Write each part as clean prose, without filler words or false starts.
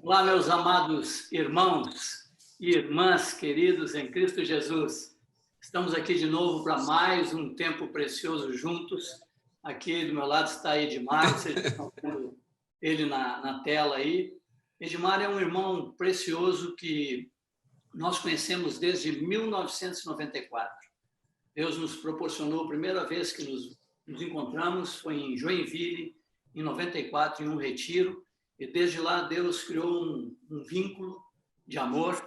Olá, meus amados irmãos e irmãs queridos em Cristo Jesus. Estamos aqui de novo para mais um tempo precioso juntos. Aqui do meu lado está Edmar, vocês estão vendo ele na tela aí. Edmar é um irmão precioso que nós conhecemos desde 1994. Deus nos proporcionou, a primeira vez que nos encontramos foi em Joinville, em 94, em um retiro. E desde lá Deus criou um vínculo de amor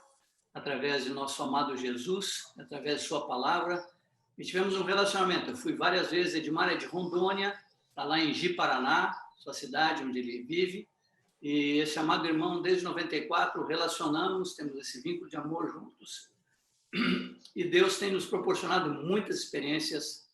através de nosso amado Jesus, através de sua palavra. E tivemos um relacionamento. Eu fui várias vezes, Edmar é de Rondônia, está lá em Ji-Paraná, sua cidade onde ele vive. E esse amado irmão, desde 94, relacionamos, temos esse vínculo de amor juntos. E Deus tem nos proporcionado muitas experiências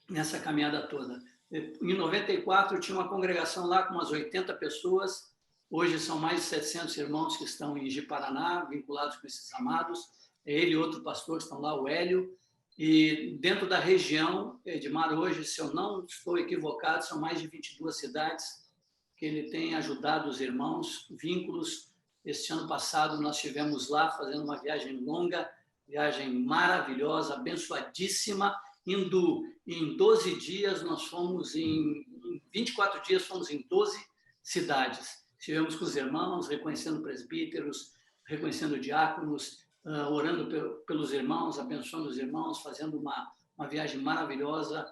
nessa caminhada toda. Em 94, tinha uma congregação lá com umas 80 pessoas. Hoje são mais de 700 irmãos que estão em Ji-Paraná, vinculados com esses amados. Ele e outro pastor estão lá, o Hélio. E dentro da região, Edmar, hoje, se eu não estou equivocado, são mais de 22 cidades que ele tem ajudado os irmãos, vínculos. Este ano passado, nós estivemos lá fazendo uma viagem longa, viagem maravilhosa, abençoadíssima, indo em 12 dias, nós fomos em 24 dias, fomos em 12 cidades. Estivemos com os irmãos, reconhecendo presbíteros, reconhecendo diáconos, orando pelos irmãos, abençoando os irmãos, fazendo uma viagem maravilhosa,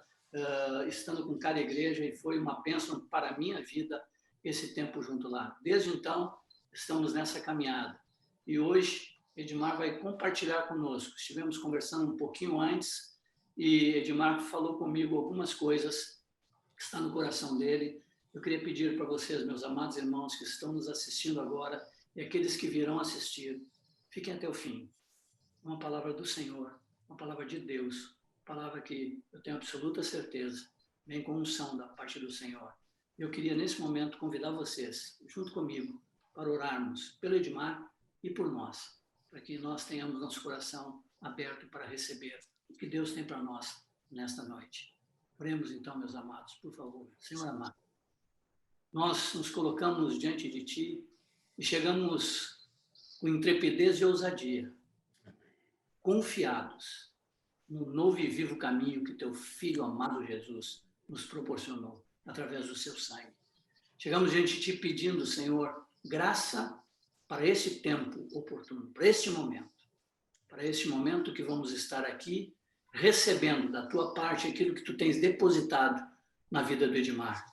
estando com cada igreja, e foi uma bênção para a minha vida esse tempo junto lá. Desde então, estamos nessa caminhada. E hoje, Edmar vai compartilhar conosco. Estivemos conversando um pouquinho antes, e Edmar falou comigo algumas coisas que estão no coração dele. Eu queria pedir para vocês, meus amados irmãos que estão nos assistindo agora e aqueles que virão assistir, fiquem até o fim. Uma palavra do Senhor, uma palavra de Deus, palavra que eu tenho absoluta certeza, vem com unção da parte do Senhor. Eu queria, nesse momento, convidar vocês, junto comigo, para orarmos pelo Edmar e por nós, para que nós tenhamos nosso coração aberto para receber o que Deus tem para nós nesta noite. Oremos então, meus amados, por favor. Senhor amado, nós nos colocamos diante de Ti e chegamos com intrepidez e ousadia, confiados no novo e vivo caminho que Teu Filho amado Jesus nos proporcionou através do Seu sangue. Chegamos diante de Ti pedindo, Senhor, graça para esse tempo oportuno, para este momento que vamos estar aqui recebendo da Tua parte aquilo que Tu tens depositado na vida do Edmar.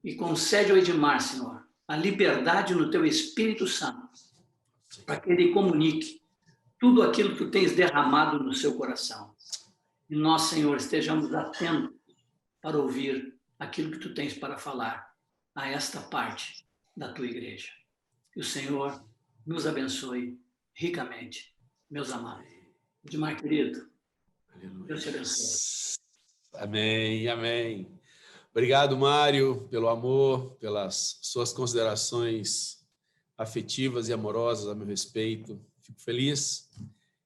E concede ao Edmar, Senhor, a liberdade no Teu Espírito Santo, para que ele comunique tudo aquilo que Tu tens derramado no seu coração. E nós, Senhor, estejamos atentos para ouvir aquilo que Tu tens para falar a esta parte da Tua igreja. Que o Senhor nos abençoe ricamente, meus amados. Edmar, querido, aleluia. Deus te abençoe. Amém, amém. Obrigado, Mário, pelo amor, pelas suas considerações afetivas e amorosas a meu respeito. Fico feliz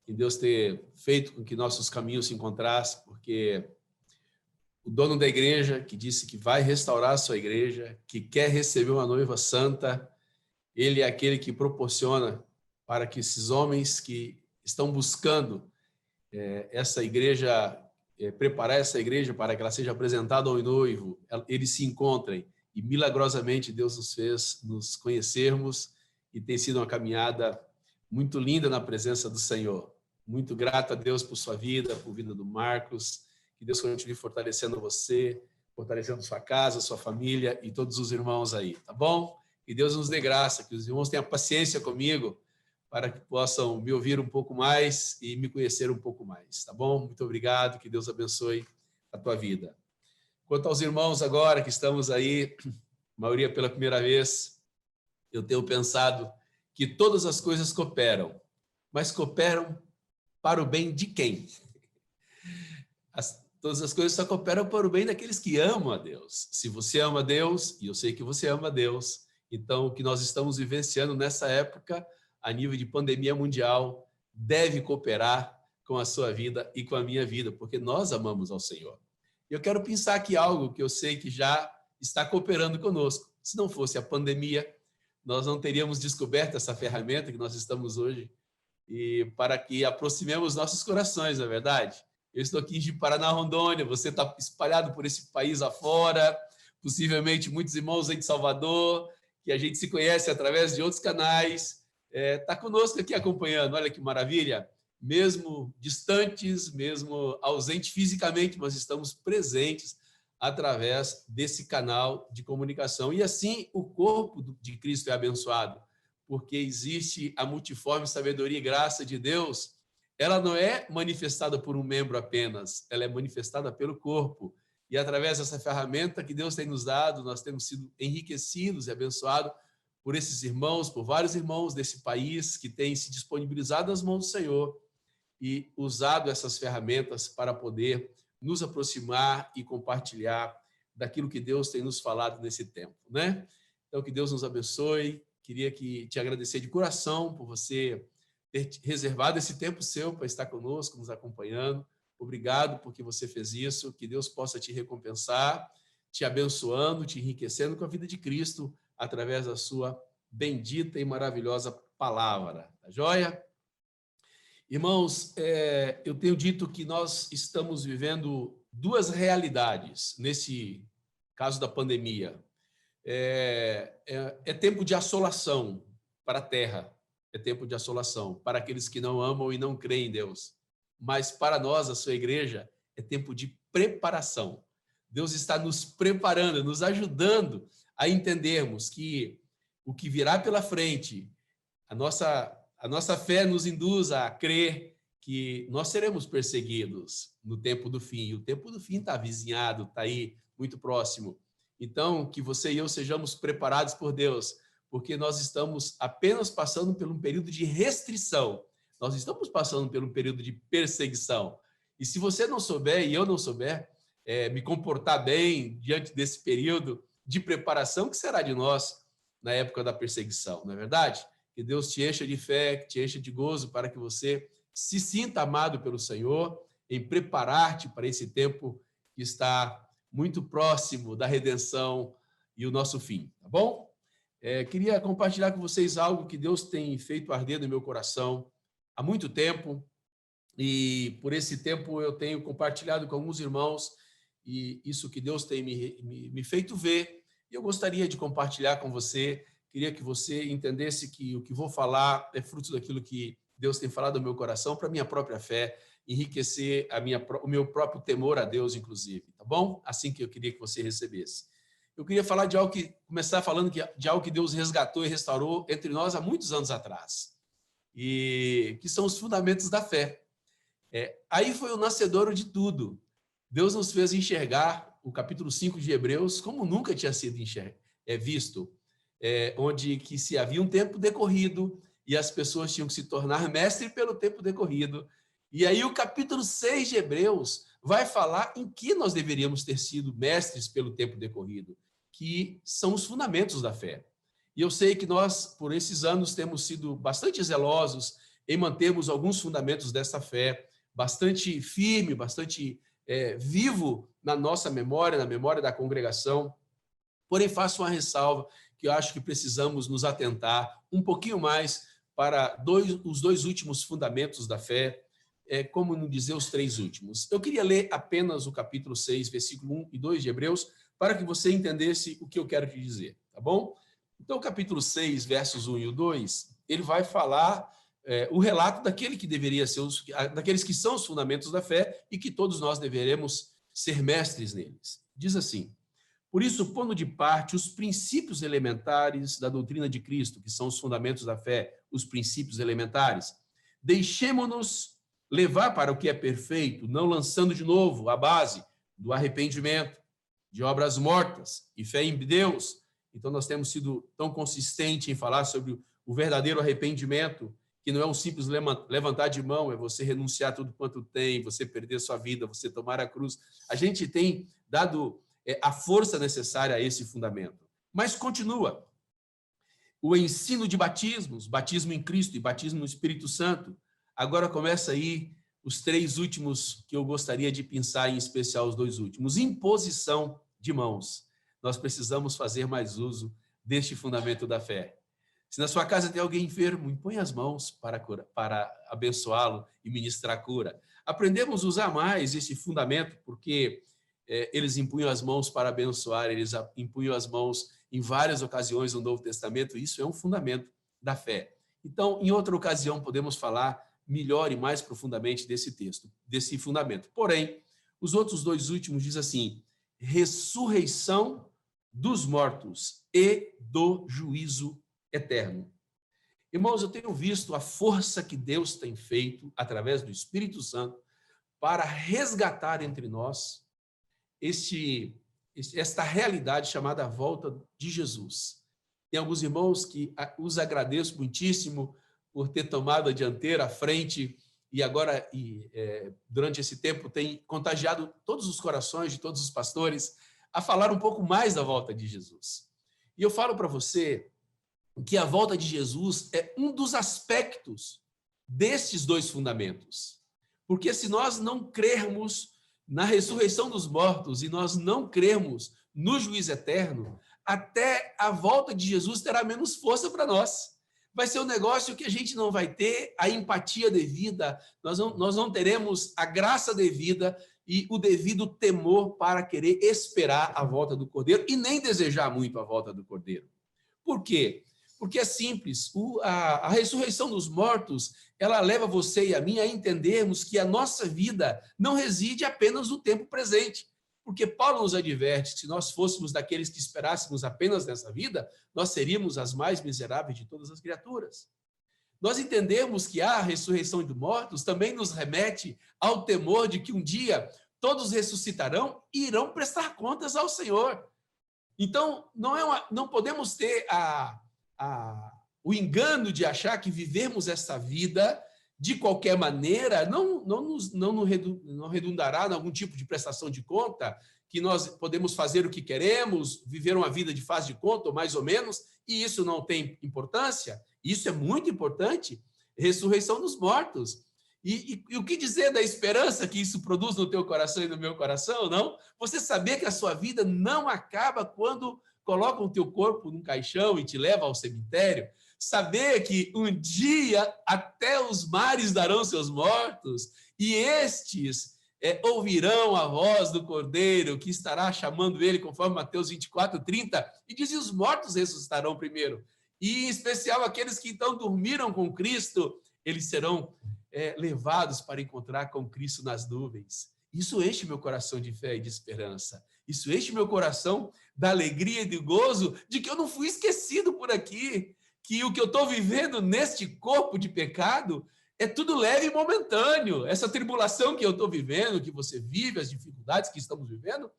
em Deus ter feito com que nossos caminhos se encontrassem, porque o dono da igreja, que disse que vai restaurar a sua igreja, que quer receber uma noiva santa, ele é aquele que proporciona para que esses homens que estão buscando essa igreja, preparar essa igreja para que ela seja apresentada ao noivo, eles se encontrem. E milagrosamente Deus nos fez nos conhecermos e tem sido uma caminhada muito linda na presença do Senhor. Muito grato a Deus por sua vida, por vida do Marcos. Que Deus continue fortalecendo você, fortalecendo sua casa, sua família e todos os irmãos aí, tá bom? Que Deus nos dê graça, que os irmãos tenham paciência comigo, para que possam me ouvir um pouco mais e me conhecer um pouco mais, tá bom? Muito obrigado, que Deus abençoe a tua vida. Quanto aos irmãos agora que estamos aí, a maioria pela primeira vez, eu tenho pensado que todas as coisas cooperam, mas cooperam para o bem de quem? Todas as coisas só cooperam para o bem daqueles que amam a Deus. Se você ama a Deus, e eu sei que você ama a Deus, então o que nós estamos vivenciando nessa época, a nível de pandemia mundial, deve cooperar com a sua vida e com a minha vida, porque nós amamos ao Senhor. Eu quero pensar aqui algo que eu sei que já está cooperando conosco. Se não fosse a pandemia, nós não teríamos descoberto essa ferramenta que nós estamos hoje, e para que aproximemos nossos corações, não é verdade? Eu estou aqui de Paraná, Rondônia, você está espalhado por esse país afora, possivelmente muitos irmãos aí de Salvador, que a gente se conhece através de outros canais, está conosco aqui acompanhando, olha que maravilha, mesmo distantes, mesmo ausentes fisicamente, mas estamos presentes através desse canal de comunicação. E assim o corpo de Cristo é abençoado, porque existe a multiforme sabedoria e graça de Deus. Ela não é manifestada por um membro apenas, ela é manifestada pelo corpo. E através dessa ferramenta que Deus tem nos dado, nós temos sido enriquecidos e abençoados por esses irmãos, por vários irmãos desse país que têm se disponibilizado nas mãos do Senhor e usado essas ferramentas para poder nos aproximar e compartilhar daquilo que Deus tem nos falado nesse tempo, né? Então, que Deus nos abençoe. Queria te agradecer de coração por você ter reservado esse tempo seu para estar conosco, nos acompanhando. Obrigado porque você fez isso. Que Deus possa te recompensar, te abençoando, te enriquecendo com a vida de Cristo através da sua bendita e maravilhosa palavra. Tá joia? Irmãos, eu tenho dito que nós estamos vivendo duas realidades nesse caso da pandemia. É tempo de assolação para a terra, é tempo de assolação para aqueles que não amam e não creem em Deus. Mas para nós, a sua igreja, é tempo de preparação. Deus está nos preparando, nos ajudando a entendermos que o que virá pela frente, a nossa fé nos induz a crer que nós seremos perseguidos no tempo do fim. E o tempo do fim está avizinhado, está aí, muito próximo. Então, que você e eu sejamos preparados por Deus, porque nós estamos apenas passando por um período de restrição. Nós estamos passando por um período de perseguição. E se você não souber, e eu não souber, me comportar bem diante desse período de preparação, que será de nós na época da perseguição, não é verdade? Que Deus te encha de fé, que te encha de gozo, para que você se sinta amado pelo Senhor, em preparar-te para esse tempo que está muito próximo da redenção e o nosso fim, tá bom? Queria compartilhar com vocês algo que Deus tem feito arder no meu coração há muito tempo, e por esse tempo eu tenho compartilhado com alguns irmãos, e isso que Deus tem me feito ver, e eu gostaria de compartilhar com você. Queria que você entendesse que o que vou falar é fruto daquilo que Deus tem falado no meu coração, para a minha própria fé, enriquecer o meu próprio temor a Deus, inclusive, tá bom? Assim que eu queria que você recebesse. Eu queria falar de algo começar falando de algo que Deus resgatou e restaurou entre nós há muitos anos atrás, e que são os fundamentos da fé. Aí foi o nascedouro de tudo. Deus nos fez enxergar o capítulo 5 de Hebreus como nunca tinha sido visto, onde que se havia um tempo decorrido e as pessoas tinham que se tornar mestres pelo tempo decorrido. E aí o capítulo 6 de Hebreus vai falar em que nós deveríamos ter sido mestres pelo tempo decorrido, que são os fundamentos da fé. E eu sei que nós, por esses anos, temos sido bastante zelosos em mantermos alguns fundamentos dessa fé, bastante firme, bastante vivo na nossa memória, na memória da congregação. Porém, faço uma ressalva que eu acho que precisamos nos atentar um pouquinho mais para os dois últimos fundamentos da fé, como não dizer os três últimos. Eu queria ler apenas o capítulo 6, versículo 1 e 2 de Hebreus, para que você entendesse o que eu quero te dizer, tá bom? Então, o capítulo 6, versos 1 e 2, ele vai falar o relato daquele que deveria ser daqueles que são os fundamentos da fé e que todos nós deveremos ser mestres neles. Diz assim: por isso, pondo de parte os princípios elementares da doutrina de Cristo, que são os fundamentos da fé, os princípios elementares, deixemo-nos levar para o que é perfeito, não lançando de novo a base do arrependimento, de obras mortas e fé em Deus. Então, nós temos sido tão consistentes em falar sobre o verdadeiro arrependimento, que não é um simples levantar de mão, é você renunciar tudo quanto tem, você perder sua vida, você tomar a cruz. A gente tem dado a força necessária a esse fundamento. Mas continua. O ensino de batismos, batismo em Cristo e batismo no Espírito Santo. Agora começa aí os três últimos que eu gostaria de pensar, em especial os dois últimos. Imposição de mãos. Nós precisamos fazer mais uso deste fundamento da fé. Se na sua casa tem alguém enfermo, impõe as mãos para abençoá-lo e ministrar a cura. Aprendemos a usar mais esse fundamento, porque eles impunham as mãos para abençoar, eles impunham as mãos em várias ocasiões no Novo Testamento. Isso é um fundamento da fé. Então, em outra ocasião, podemos falar melhor e mais profundamente desse texto, desse fundamento. Porém, os outros dois últimos diz assim: ressurreição dos mortos e do juízo eterno. Irmãos, eu tenho visto a força que Deus tem feito através do Espírito Santo para resgatar entre nós esta realidade chamada volta de Jesus. Tem alguns irmãos que os agradeço muitíssimo por ter tomado a dianteira, à frente, e agora, durante esse tempo, tem contagiado todos os corações de todos os pastores a falar um pouco mais da volta de Jesus. E eu falo para você que a volta de Jesus é um dos aspectos destes dois fundamentos. Porque se nós não crermos na ressurreição dos mortos e nós não crermos no juízo eterno, até a volta de Jesus terá menos força para nós. Vai ser um negócio que a gente não vai ter a empatia devida, nós não teremos a graça devida e o devido temor para querer esperar a volta do Cordeiro e nem desejar muito a volta do Cordeiro. Por quê? Porque é simples, a ressurreição dos mortos, ela leva você e a mim a entendermos que a nossa vida não reside apenas no tempo presente. Porque Paulo nos adverte que se nós fôssemos daqueles que esperássemos apenas nessa vida, nós seríamos as mais miseráveis de todas as criaturas. Nós entendemos que a ressurreição dos mortos também nos remete ao temor de que um dia todos ressuscitarão e irão prestar contas ao Senhor. Então, não podemos ter o engano de achar que vivermos essa vida de qualquer maneira não redundará em algum tipo de prestação de conta, que nós podemos fazer o que queremos, viver uma vida de faz de conta, ou mais ou menos, e isso não tem importância. Isso é muito importante, ressurreição dos mortos. E o que dizer da esperança que isso produz no teu coração e no meu coração, não? Você saber que a sua vida não acaba quando colocam o teu corpo num caixão e te levam ao cemitério. Saber que um dia até os mares darão seus mortos e estes ouvirão a voz do Cordeiro que estará chamando ele, conforme Mateus 24:30, e diz: e os mortos ressuscitarão primeiro. E em especial aqueles que então dormiram com Cristo, eles serão levados para encontrar com Cristo nas nuvens. Isso enche meu coração de fé e de esperança. Isso enche meu coração da alegria e do gozo de que eu não fui esquecido por aqui, que o que eu estou vivendo neste corpo de pecado é tudo leve e momentâneo. Essa tribulação que eu estou vivendo, que você vive, as dificuldades que estamos vivendo,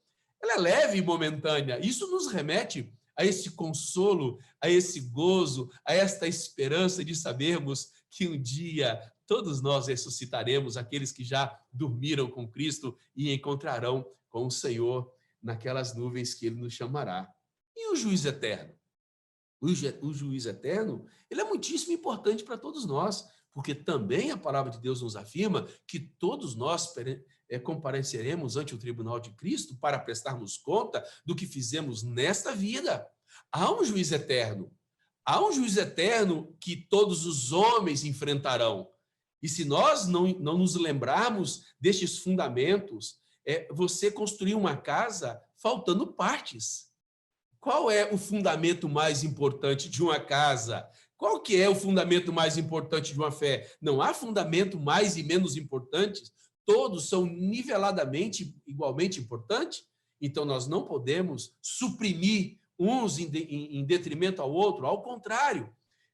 ela é leve e momentânea. Isso nos remete a esse consolo, a esse gozo, a esta esperança de sabermos que um dia todos nós ressuscitaremos, aqueles que já dormiram com Cristo e encontrarão com o Senhor naquelas nuvens que Ele nos chamará. E o juízo eterno? O juízo eterno, ele é muitíssimo importante para todos nós, porque também a palavra de Deus nos afirma que todos nós compareceremos ante o tribunal de Cristo para prestarmos conta do que fizemos nesta vida. Há um juízo eterno. Há um juízo eterno que todos os homens enfrentarão. E se nós não nos lembrarmos destes fundamentos, você construir uma casa faltando partes. Qual é o fundamento mais importante de uma casa? Qual que é o fundamento mais importante de uma fé? Não há fundamento mais e menos importantes. Todos são niveladamente, igualmente importantes. Então, nós não podemos suprimir uns em detrimento ao outro. Ao contrário,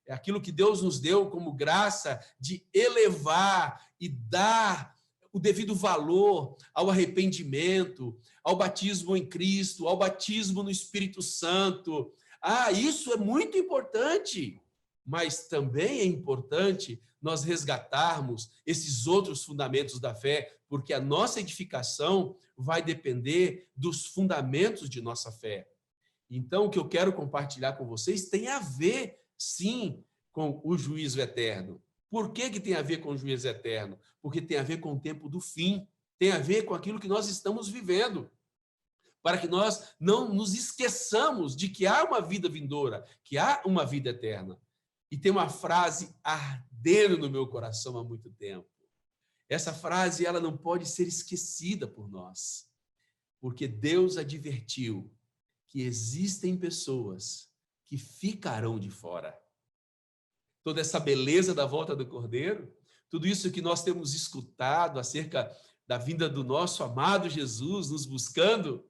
é aquilo que Deus nos deu como graça de elevar e dar o devido valor ao arrependimento, ao batismo em Cristo, ao batismo no Espírito Santo. Isso é muito importante, mas também é importante nós resgatarmos esses outros fundamentos da fé, porque a nossa edificação vai depender dos fundamentos de nossa fé. Então, o que eu quero compartilhar com vocês tem a ver, sim, com o juízo eterno. Por que tem a ver com o juízo eterno? Porque tem a ver com o tempo do fim, tem a ver com aquilo que nós estamos vivendo, para que nós não nos esqueçamos de que há uma vida vindoura, que há uma vida eterna. e tem uma frase ardendo no meu coração há muito tempo. Essa frase, ela não pode ser esquecida por nós, porque Deus advertiu que existem pessoas que ficarão de fora. Toda essa beleza da volta do Cordeiro, tudo isso que nós temos escutado acerca da vinda do nosso amado Jesus nos buscando,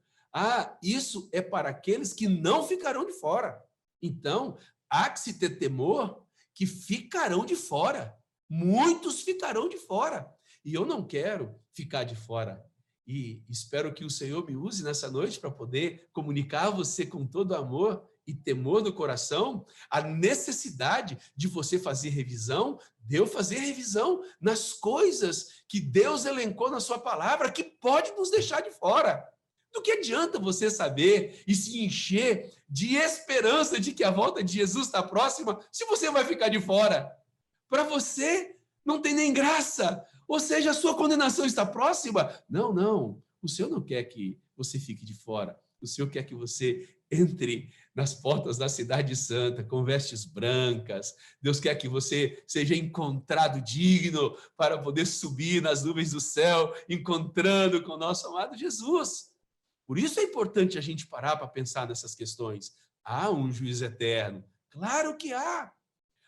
isso é para aqueles que não ficarão de fora. Então, há que se ter temor que ficarão de fora. Muitos ficarão de fora. E eu não quero ficar de fora. E espero que o Senhor me use nessa noite para poder comunicar a você com todo amor e temor no coração a necessidade de você fazer revisão, de eu fazer revisão nas coisas que Deus elencou na sua palavra que pode nos deixar de fora. Do que adianta você saber e se encher de esperança de que a volta de Jesus está próxima se você vai ficar de fora? Para você não tem nem graça. Ou seja, a sua condenação está próxima? Não. O Senhor não quer que você fique de fora. O Senhor quer que você entre nas portas da cidade santa com vestes brancas. Deus quer que você seja encontrado digno para poder subir nas nuvens do céu, encontrando com o nosso amado Jesus. Por isso é importante a gente parar para pensar nessas questões. Há um juízo eterno. Claro que há.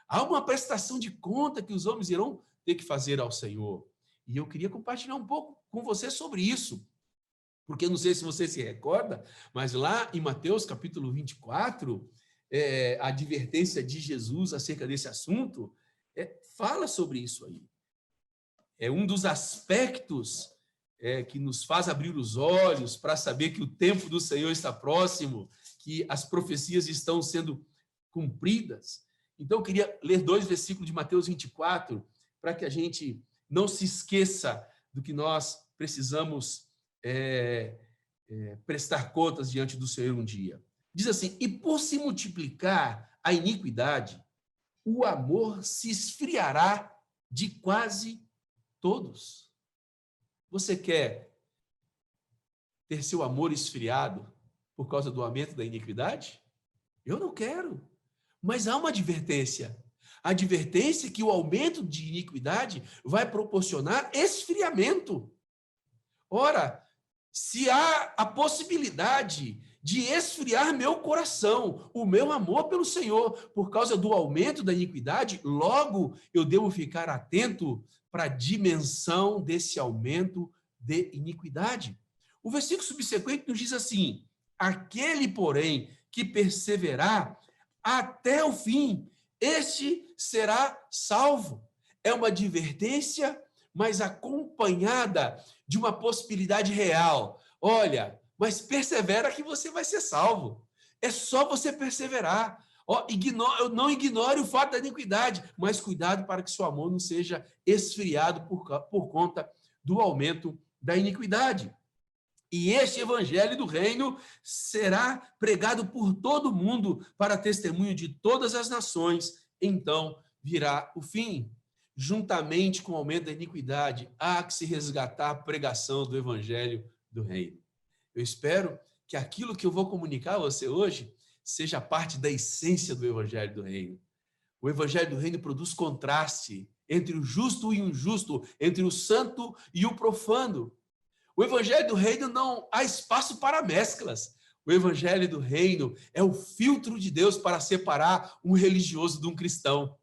Há uma prestação de conta que os homens irão ter que fazer ao Senhor. E eu queria compartilhar um pouco com você sobre isso. Porque não sei se você se recorda, mas lá em Mateus capítulo 24, a advertência de Jesus acerca desse assunto fala sobre isso aí. É um dos aspectos que nos faz abrir os olhos para saber que o tempo do Senhor está próximo, que as profecias estão sendo cumpridas. Então, eu queria ler 2 versículos de Mateus 24, para que a gente não se esqueça do que nós precisamos prestar contas diante do Senhor um dia. Diz assim: e por se multiplicar a iniquidade, o amor se esfriará de quase todos. Você quer ter seu amor esfriado por causa do aumento da iniquidade? Eu não quero. Mas há uma advertência. A advertência é que o aumento de iniquidade vai proporcionar esfriamento. Ora, se há a possibilidade de esfriar meu coração, o meu amor pelo Senhor, por causa do aumento da iniquidade, logo eu devo ficar atento para a dimensão desse aumento de iniquidade. O versículo subsequente nos diz assim: aquele, porém, que perseverar até o fim, este será salvo. É uma advertência, mas acompanhada de uma possibilidade real. Olha, mas persevera que você vai ser salvo. É só você perseverar. Não ignore o fato da iniquidade, mas cuidado para que seu amor não seja esfriado por conta do aumento da iniquidade. E este evangelho do reino será pregado por todo mundo para testemunho de todas as nações. Então virá o fim. Juntamente com o aumento da iniquidade, há que se resgatar a pregação do evangelho do reino. Eu espero que aquilo que eu vou comunicar a você hoje seja parte da essência do evangelho do reino. O evangelho do reino produz contraste entre o justo e o injusto, entre o santo e o profano. O evangelho do reino não há espaço para mesclas. O evangelho do reino é o filtro de Deus para separar um religioso de um cristão.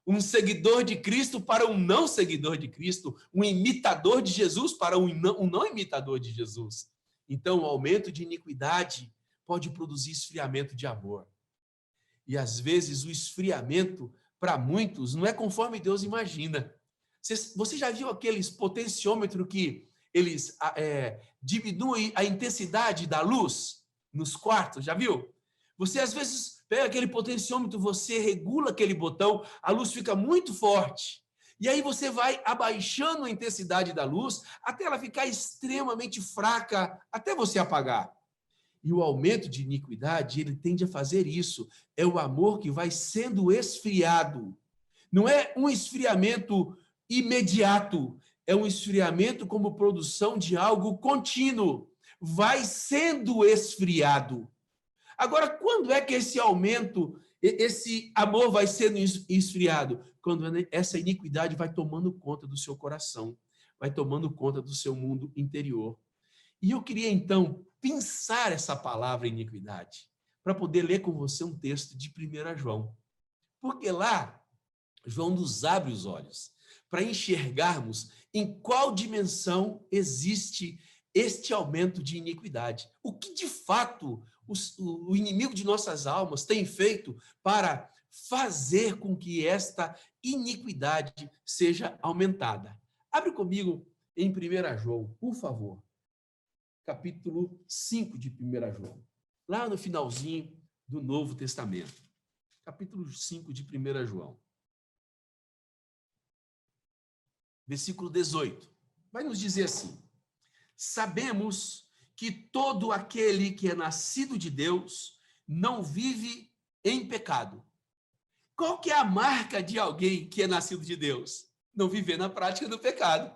Um seguidor de Cristo para um não seguidor de Cristo. Um imitador de Jesus para um não imitador de Jesus. Então, o aumento de iniquidade pode produzir esfriamento de amor. E, às vezes, o esfriamento, para muitos, não é conforme Deus imagina. Você já viu aqueles potenciômetros que eles diminuem a intensidade da luz nos quartos? Já viu? Você, às vezes, pega aquele potenciômetro, você regula aquele botão, a luz fica muito forte. E aí você vai abaixando a intensidade da luz até ela ficar extremamente fraca, até você apagar. E o aumento de iniquidade, ele tende a fazer isso. É o amor que vai sendo esfriado. Não é um esfriamento imediato, é um esfriamento como produção de algo contínuo. Vai sendo esfriado. Agora, quando é que esse aumento esse amor vai sendo esfriado quando essa iniquidade vai tomando conta do seu coração, vai tomando conta do seu mundo interior. E eu queria, então, pensar essa palavra iniquidade, para poder ler com você um texto de 1 João. Porque lá, João nos abre os olhos para enxergarmos em qual dimensão existe este aumento de iniquidade. O que, de fato, o inimigo de nossas almas tem feito para fazer com que esta iniquidade seja aumentada. Abre comigo em 1 João, por favor. Capítulo 5 de 1 João. Lá no finalzinho do Novo Testamento. Capítulo 5 de 1 João. Versículo 18. Vai nos dizer assim: sabemos que todo aquele que é nascido de Deus não vive em pecado. Qual que é a marca de alguém que é nascido de Deus? Não viver na prática do pecado.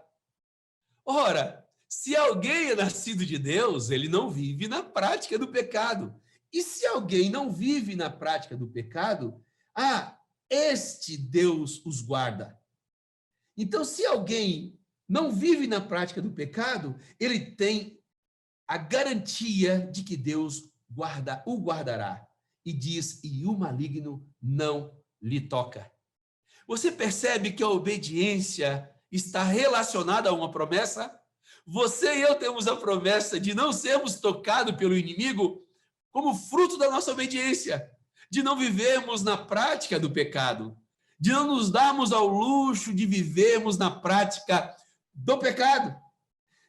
Ora, se alguém é nascido de Deus, ele não vive na prática do pecado. E se alguém não vive na prática do pecado, este Deus os guarda. Então, se alguém não vive na prática do pecado, ele tem a garantia de que Deus o guardará. E diz, e o maligno não lhe toca. Você percebe que a obediência está relacionada a uma promessa? Você e eu temos a promessa de não sermos tocados pelo inimigo como fruto da nossa obediência, de não vivermos na prática do pecado, de não nos darmos ao luxo de vivermos na prática do pecado.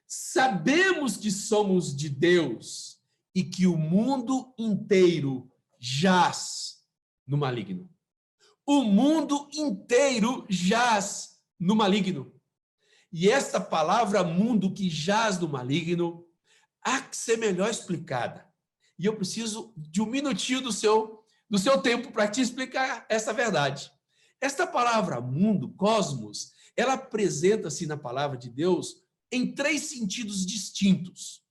Sabemos que somos de Deus e que o mundo inteiro jaz no maligno. O mundo inteiro jaz no maligno. E esta palavra mundo que jaz no maligno há que ser melhor explicada. E eu preciso de um minutinho do seu tempo para te explicar essa verdade. Esta palavra mundo, cosmos, ela apresenta-se na palavra de Deus em 3 sentidos distintos.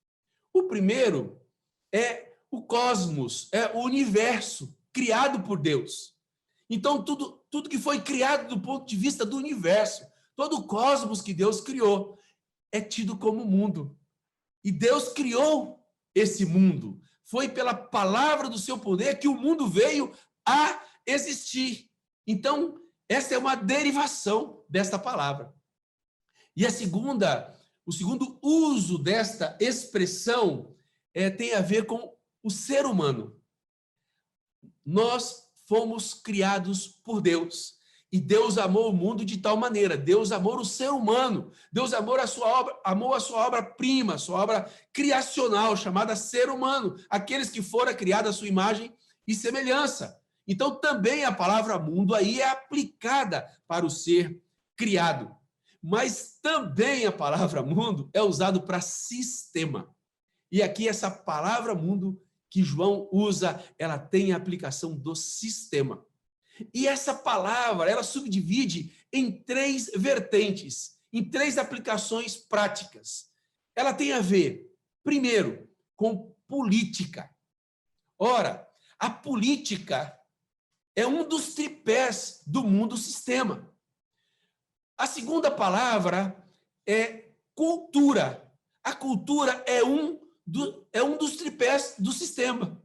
O primeiro é o cosmos, é o universo criado por Deus. Então, tudo que foi criado do ponto de vista do universo, todo o cosmos que Deus criou, é tido como mundo. E Deus criou esse mundo. Foi pela palavra do seu poder que o mundo veio a existir. Então, essa é uma derivação desta palavra. E o segundo uso desta expressão tem a ver com o ser humano. Nós fomos criados por Deus. E Deus amou o mundo de tal maneira. Deus amou o ser humano. Deus amou a sua obra-prima, a sua obra criacional, chamada ser humano. Aqueles que foram criados à sua imagem e semelhança. Então, também a palavra mundo aí é aplicada para o ser criado. Mas também a palavra mundo é usada para sistema. E aqui essa palavra mundo que João usa, ela tem a aplicação do sistema. E essa palavra, ela subdivide em 3 vertentes, em 3 aplicações práticas. Ela tem a ver, primeiro, com política. Ora, a política é um dos tripés do mundo sistema. A segunda palavra é cultura. A cultura é um dos tripés do sistema.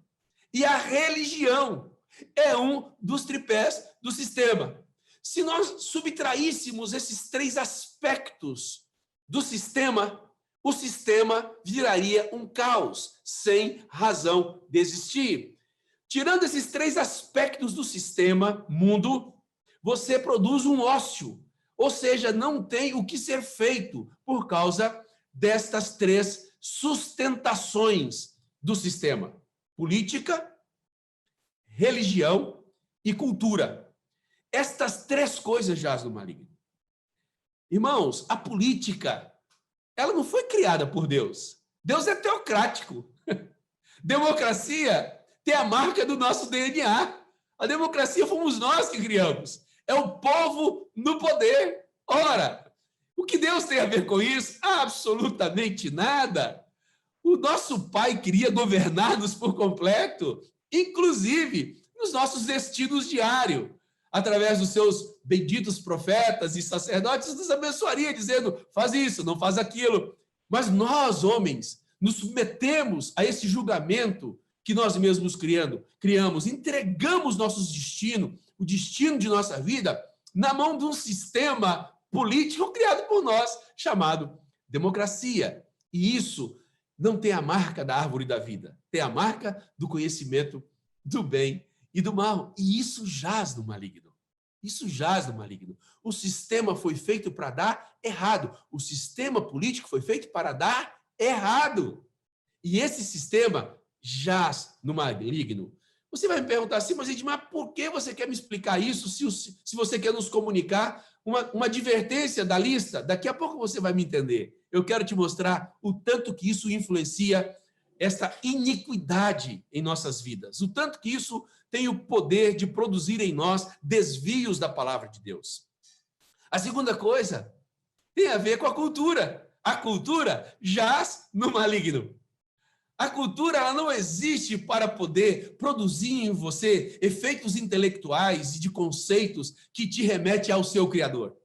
E a religião é um dos tripés do sistema. Se nós subtraíssemos esses 3 aspectos do sistema, o sistema viraria um caos, sem razão de existir. Tirando esses 3 aspectos do sistema, mundo, você produz um ócio, ou seja, não tem o que ser feito por causa destas 3 sustentações do sistema: política, religião e cultura. Estas 3 coisas jazem no maligno. Irmãos, a política, ela não foi criada por Deus. Deus é teocrático. Democracia tem a marca do nosso DNA. A democracia fomos nós que criamos. É o povo no poder. Ora, o que Deus tem a ver com isso? Absolutamente nada. O nosso Pai queria governar-nos por completo. Inclusive, nos nossos destinos diários. Através dos seus benditos profetas e sacerdotes, nos abençoaria, dizendo, faz isso, não faz aquilo. Mas nós, homens, nos submetemos a esse julgamento que nós mesmos criamos, entregamos nosso destino, o destino de nossa vida, na mão de um sistema político criado por nós, chamado democracia. E isso não tem a marca da árvore da vida, tem a marca do conhecimento do bem e do mal. E isso jaz no maligno. Isso jaz no maligno. O sistema foi feito para dar errado. O sistema político foi feito para dar errado. E esse sistema jaz no maligno. Você vai me perguntar assim, mas por que você quer me explicar isso se você quer nos comunicar uma advertência da lista? Daqui a pouco você vai me entender. Eu quero te mostrar o tanto que isso influencia esta iniquidade em nossas vidas, o tanto que isso tem o poder de produzir em nós desvios da palavra de Deus. A segunda coisa tem a ver com a cultura. A cultura jaz no maligno. A cultura ela não existe para poder produzir em você efeitos intelectuais e de conceitos que te remetem ao seu Criador.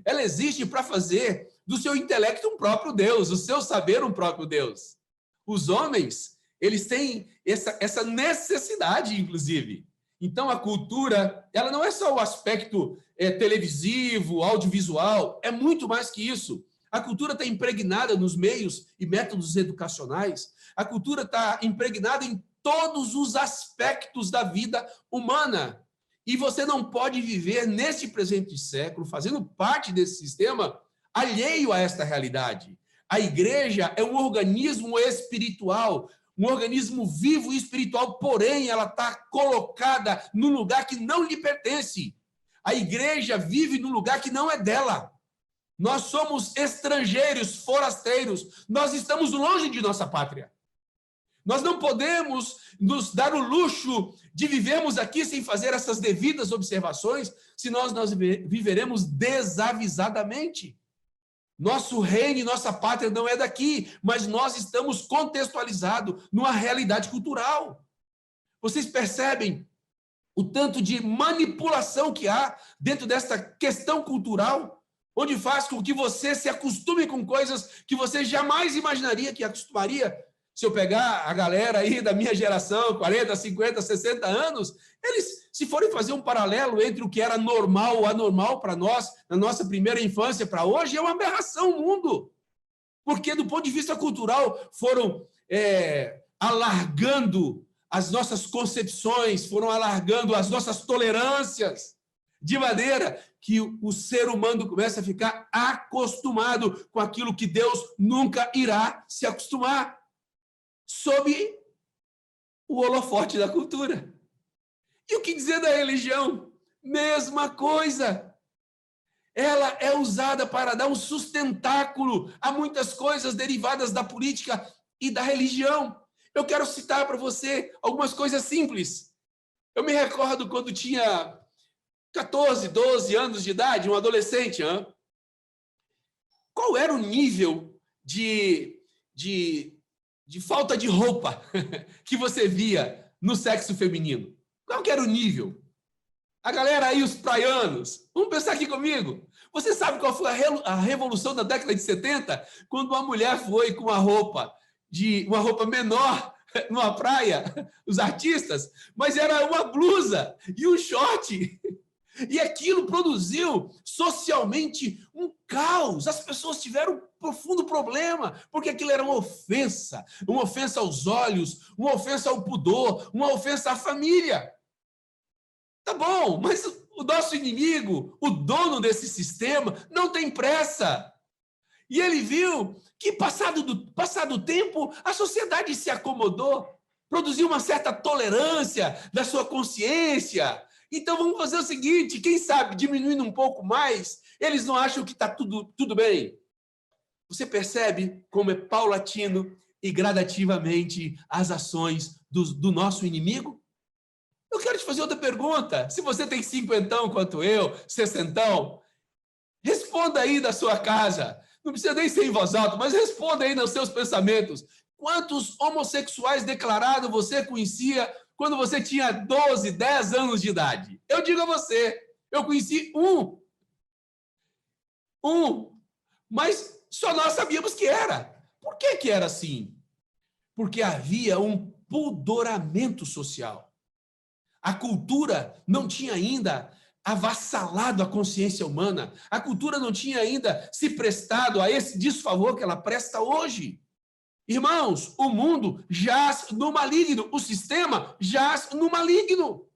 Ela existe para fazer do seu intelecto um próprio Deus, o seu saber um próprio Deus. Os homens, eles têm essa necessidade, inclusive. Então, a cultura, ela não é só o aspecto televisivo, audiovisual, é muito mais que isso. A cultura está impregnada nos meios e métodos educacionais. A cultura está impregnada em todos os aspectos da vida humana. E você não pode viver neste presente século, fazendo parte desse sistema, alheio a esta realidade. A igreja é um organismo espiritual, um organismo vivo e espiritual, porém ela está colocada num lugar que não lhe pertence. A igreja vive num lugar que não é dela. Nós somos estrangeiros, forasteiros, nós estamos longe de nossa pátria. Nós não podemos nos dar o luxo de vivermos aqui sem fazer essas devidas observações, senão nós viveremos desavisadamente. Nosso reino e nossa pátria não é daqui, mas nós estamos contextualizados numa realidade cultural. Vocês percebem o tanto de manipulação que há dentro desta questão cultural, onde faz com que você se acostume com coisas que você jamais imaginaria que acostumaria? Se eu pegar a galera aí da minha geração, 40, 50, 60 anos, eles, se forem fazer um paralelo entre o que era normal ou anormal para nós, na nossa primeira infância para hoje, é uma aberração o mundo. Porque, do ponto de vista cultural, foram alargando as nossas concepções, foram alargando as nossas tolerâncias, de maneira que o ser humano começa a ficar acostumado com aquilo que Deus nunca irá se acostumar, sob o holofote da cultura. E o que dizer da religião? Mesma coisa. Ela é usada para dar um sustentáculo a muitas coisas derivadas da política e da religião. Eu quero citar para você algumas coisas simples. Eu me recordo quando tinha 14, 12 anos de idade, um adolescente. Qual era o nível de falta de roupa que você via no sexo feminino? Qual que era o nível? A galera aí, os praianos, vamos pensar aqui comigo. Você sabe qual foi a revolução da década de 70? Quando uma mulher foi com uma roupa menor numa praia, os artistas, mas era uma blusa e um short. E aquilo produziu socialmente um caos. As pessoas tiveram um profundo problema, porque aquilo era uma ofensa aos olhos, uma ofensa ao pudor, uma ofensa à família. Tá bom, mas o nosso inimigo, o dono desse sistema, não tem pressa. E ele viu que, passado o tempo, a sociedade se acomodou, produziu uma certa tolerância da sua consciência. Então, vamos fazer o seguinte, quem sabe, diminuindo um pouco mais, eles não acham que está tudo bem. Você percebe como é paulatino e gradativamente as ações do nosso inimigo? Eu quero te fazer outra pergunta. Se você tem 50 quanto eu, 60, responda aí da sua casa. Não precisa nem ser em voz alta, mas responda aí nos seus pensamentos. Quantos homossexuais declarados você conhecia quando você tinha 12, 10 anos de idade? Eu digo a você, eu conheci um, mas só nós sabíamos que era. Por que era assim? Porque havia um pudoramento social. A cultura não tinha ainda avassalado a consciência humana. A cultura não tinha ainda se prestado a esse desfavor que ela presta hoje. Irmãos, o mundo jaz no maligno, o sistema jaz no maligno.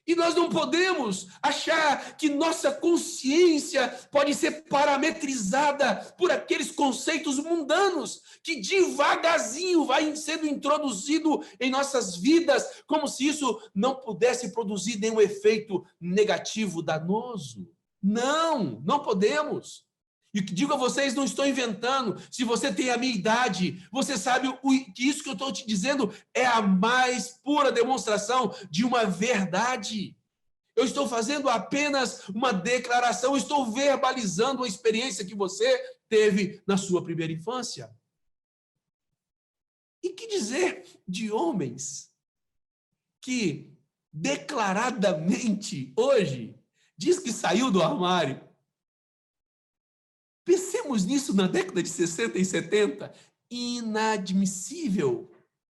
E nós não podemos achar que nossa consciência pode ser parametrizada por aqueles conceitos mundanos que devagarzinho vai sendo introduzido em nossas vidas, como se isso não pudesse produzir nenhum efeito negativo, danoso. Não, não podemos. E digo a vocês, não estou inventando. Se você tem a minha idade, você sabe que isso que eu estou te dizendo é a mais pura demonstração de uma verdade. Eu estou fazendo apenas uma declaração, estou verbalizando a experiência que você teve na sua primeira infância. E que dizer de homens que declaradamente hoje diz que saiu do armário? Pensemos nisso na década de 60 e 70. Inadmissível.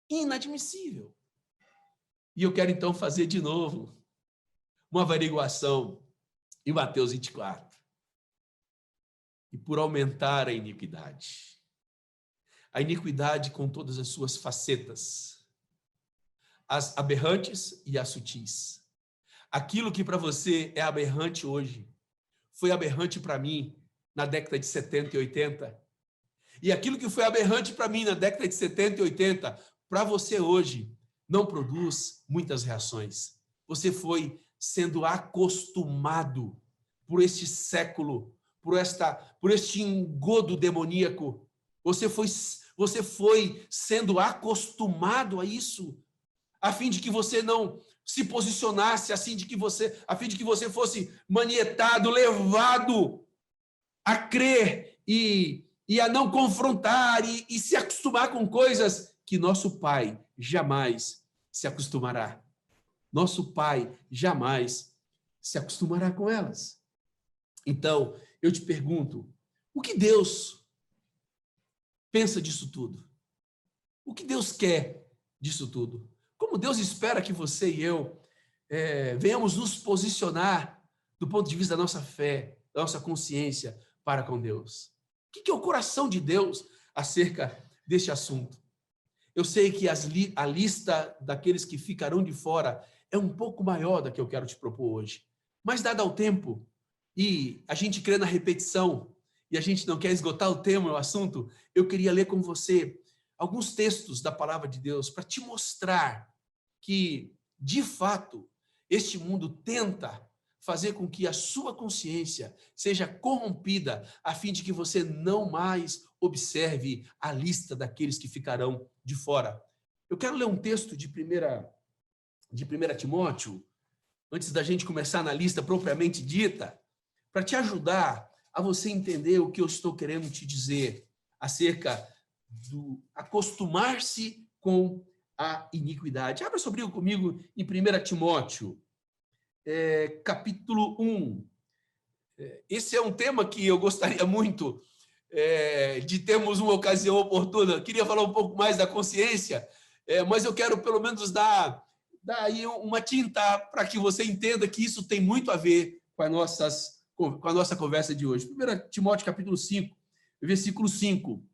Inadmissível. E eu quero então fazer de novo uma averiguação em Mateus 24. E por aumentar a iniquidade. A iniquidade com todas as suas facetas. As aberrantes e as sutis. Aquilo que para você é aberrante hoje, foi aberrante para mim na década de 70 e 80. E aquilo que foi aberrante para mim na década de 70 e 80, para você hoje, não produz muitas reações. Você foi sendo acostumado por este século, por este engodo demoníaco. Você foi sendo acostumado a isso, a fim de que você não se posicionasse, a fim de que você fosse manietado, levado a crer e a não confrontar e se acostumar com coisas que nosso Pai jamais se acostumará. Nosso Pai jamais se acostumará com elas. Então, eu te pergunto, o que Deus pensa disso tudo? O que Deus quer disso tudo? Como Deus espera que você e eu venhamos nos posicionar do ponto de vista da nossa fé, da nossa consciência para com Deus? O que é o coração de Deus acerca deste assunto? Eu sei que a lista daqueles que ficarão de fora é um pouco maior da que eu quero te propor hoje. Mas, dado ao tempo, e a gente crê na repetição, e a gente não quer esgotar o tema, o assunto, eu queria ler com você alguns textos da palavra de Deus para te mostrar que, de fato, este mundo tenta fazer com que a sua consciência seja corrompida, a fim de que você não mais observe a lista daqueles que ficarão de fora. Eu quero ler um texto de 1 Timóteo, antes da gente começar na lista propriamente dita, para te ajudar a você entender o que eu estou querendo te dizer acerca do acostumar-se com a iniquidade. Abra comigo em 1 Timóteo, capítulo 1. Esse é um tema que eu gostaria muito de termos uma ocasião oportuna. Eu queria falar um pouco mais da consciência, mas eu quero pelo menos dar aí uma tinta para que você entenda que isso tem muito a ver com a nossa conversa de hoje. 1 Timóteo, capítulo 5, versículo 5.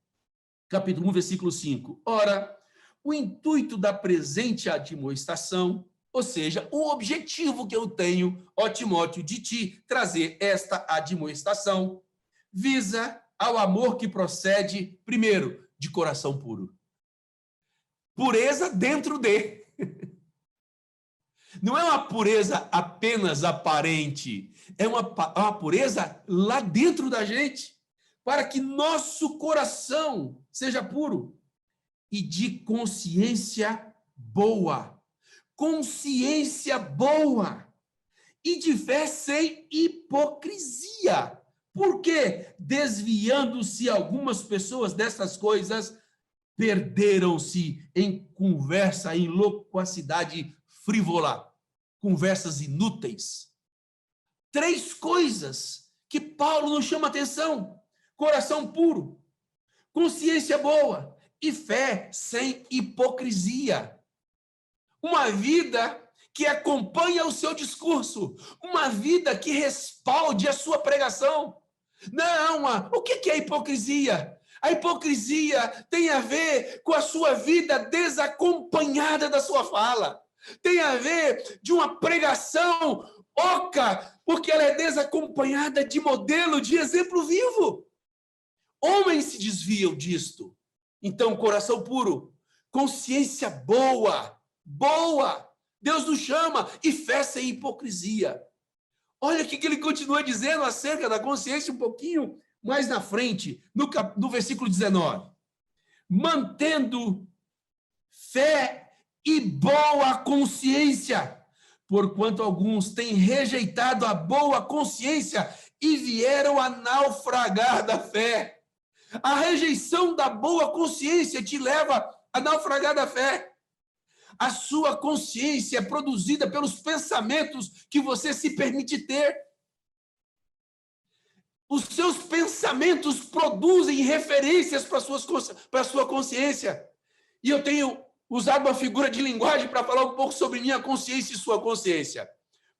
Capítulo 1, versículo 5. Ora, o intuito da presente admoestação, ou seja, o objetivo que eu tenho, ó Timóteo, de te trazer esta admoestação, visa ao amor que procede, primeiro, de coração puro. Pureza dentro de. Não é uma pureza apenas aparente, é uma pureza lá dentro da gente, para que nosso coração seja puro e de consciência boa. Consciência boa e de fé sem hipocrisia. Por quê? Desviando-se algumas pessoas dessas coisas, perderam-se em conversa, em loquacidade frívola, conversas inúteis. 3 coisas que Paulo nos chama a atenção: coração puro, consciência boa e fé sem hipocrisia. Uma vida que acompanha o seu discurso, uma vida que respalde a sua pregação. Não, o que é hipocrisia? A hipocrisia tem a ver com a sua vida desacompanhada da sua fala. Tem a ver de uma pregação oca, porque ela é desacompanhada de modelo, de exemplo vivo. Homens se desviam disto. Então, coração puro, consciência boa. Deus nos chama, e fé sem hipocrisia. Olha o que ele continua dizendo acerca da consciência um pouquinho mais na frente, no versículo 19. Mantendo fé e boa consciência, porquanto alguns têm rejeitado a boa consciência e vieram a naufragar da fé. A rejeição da boa consciência te leva a naufragar da fé. A sua consciência é produzida pelos pensamentos que você se permite ter. Os seus pensamentos produzem referências para a sua consciência. E eu tenho usado uma figura de linguagem para falar um pouco sobre minha consciência e sua consciência.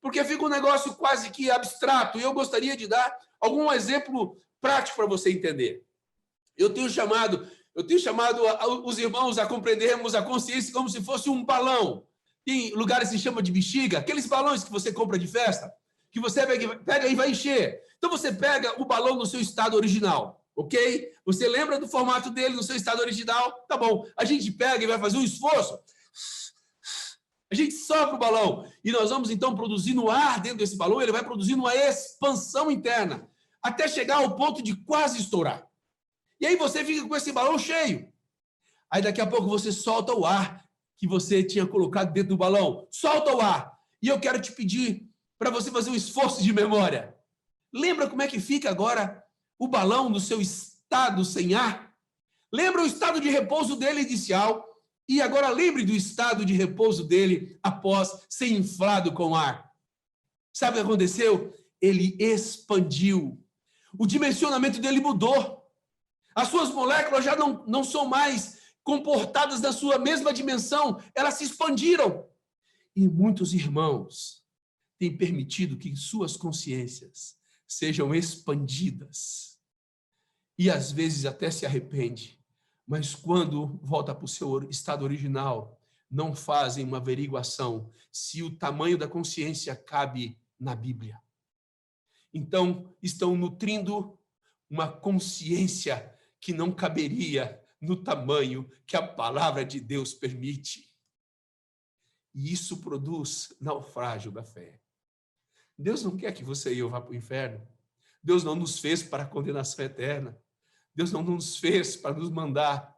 Porque fica um negócio quase que abstrato, e eu gostaria de dar algum exemplo prático para você entender. Eu tenho chamado os irmãos a compreendermos a consciência como se fosse um balão. Em lugares se chama de bexiga, aqueles balões que você compra de festa, que você pega e vai encher. Então você pega o balão no seu estado original, ok? Você lembra do formato dele no seu estado original? Tá bom. A gente pega e vai fazer um esforço. A gente sopra o balão e nós vamos então produzindo ar dentro desse balão, ele vai produzindo uma expansão interna, até chegar ao ponto de quase estourar. E aí você fica com esse balão cheio. Aí daqui a pouco você solta o ar que você tinha colocado dentro do balão. Solta o ar. E eu quero te pedir para você fazer um esforço de memória. Lembra como é que fica agora o balão no seu estado sem ar? Lembra o estado de repouso dele inicial? E agora lembre do estado de repouso dele após ser inflado com ar. Sabe o que aconteceu? Ele expandiu. O dimensionamento dele mudou. As suas moléculas já não são mais comportadas na sua mesma dimensão, elas se expandiram. E muitos irmãos têm permitido que suas consciências sejam expandidas. E às vezes até se arrepende, mas quando volta para o seu estado original, não fazem uma averiguação se o tamanho da consciência cabe na Bíblia. Então, estão nutrindo uma consciência que não caberia no tamanho que a palavra de Deus permite. E isso produz naufrágio da fé. Deus não quer que você e eu vá para o inferno. Deus não nos fez para a condenação eterna. Deus não nos fez para nos mandar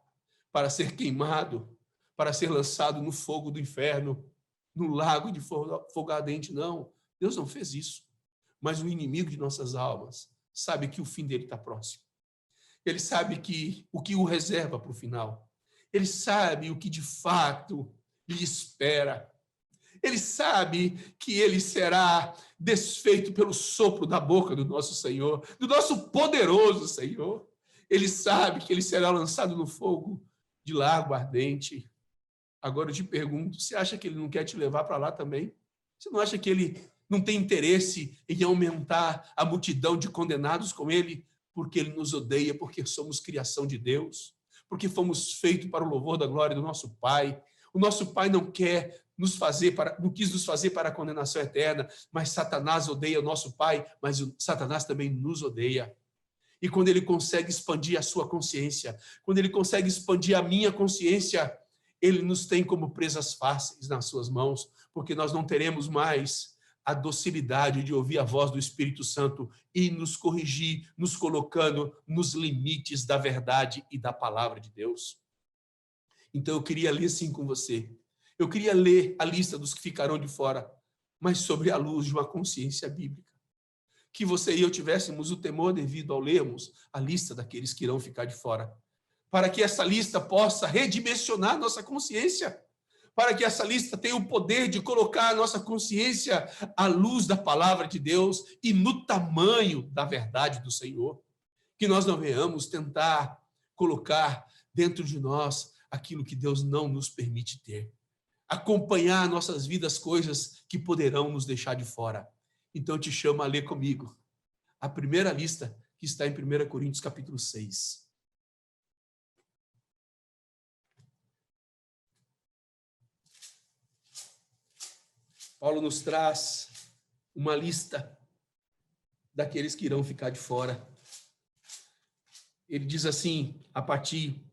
para ser queimado, para ser lançado no fogo do inferno, no lago de fogo ardente. Não, Deus não fez isso. Mas o inimigo de nossas almas sabe que o fim dele está próximo. Ele sabe o que o reserva para o final. Ele sabe o que de fato lhe espera. Ele sabe que ele será desfeito pelo sopro da boca do nosso Senhor, do nosso poderoso Senhor. Ele sabe que ele será lançado no fogo de lago ardente. Agora eu te pergunto, você acha que ele não quer te levar para lá também? Você não acha que ele não tem interesse em aumentar a multidão de condenados com ele? Porque ele nos odeia, porque somos criação de Deus, porque fomos feitos para o louvor da glória do nosso Pai. O nosso Pai não quis nos fazer para a condenação eterna, mas Satanás odeia o nosso Pai, mas Satanás também nos odeia. E quando ele consegue expandir a sua consciência, quando ele consegue expandir a minha consciência, ele nos tem como presas fáceis nas suas mãos, porque nós não teremos mais a docilidade de ouvir a voz do Espírito Santo e nos corrigir, nos colocando nos limites da verdade e da palavra de Deus. Então eu queria ler assim com você. Eu queria ler a lista dos que ficarão de fora, mas sobre a luz de uma consciência bíblica. Que você e eu tivéssemos o temor devido ao lermos a lista daqueles que irão ficar de fora. para que essa lista possa redimensionar nossa consciência, para que essa lista tenha o poder de colocar a nossa consciência à luz da palavra de Deus e no tamanho da verdade do Senhor. Que nós não venhamos tentar colocar dentro de nós aquilo que Deus não nos permite ter. Acompanhar nossas vidas coisas que poderão nos deixar de fora. Então eu te chamo a ler comigo a primeira lista que está em 1 Coríntios capítulo 6. Paulo nos traz uma lista daqueles que irão ficar de fora. Ele diz assim, a partir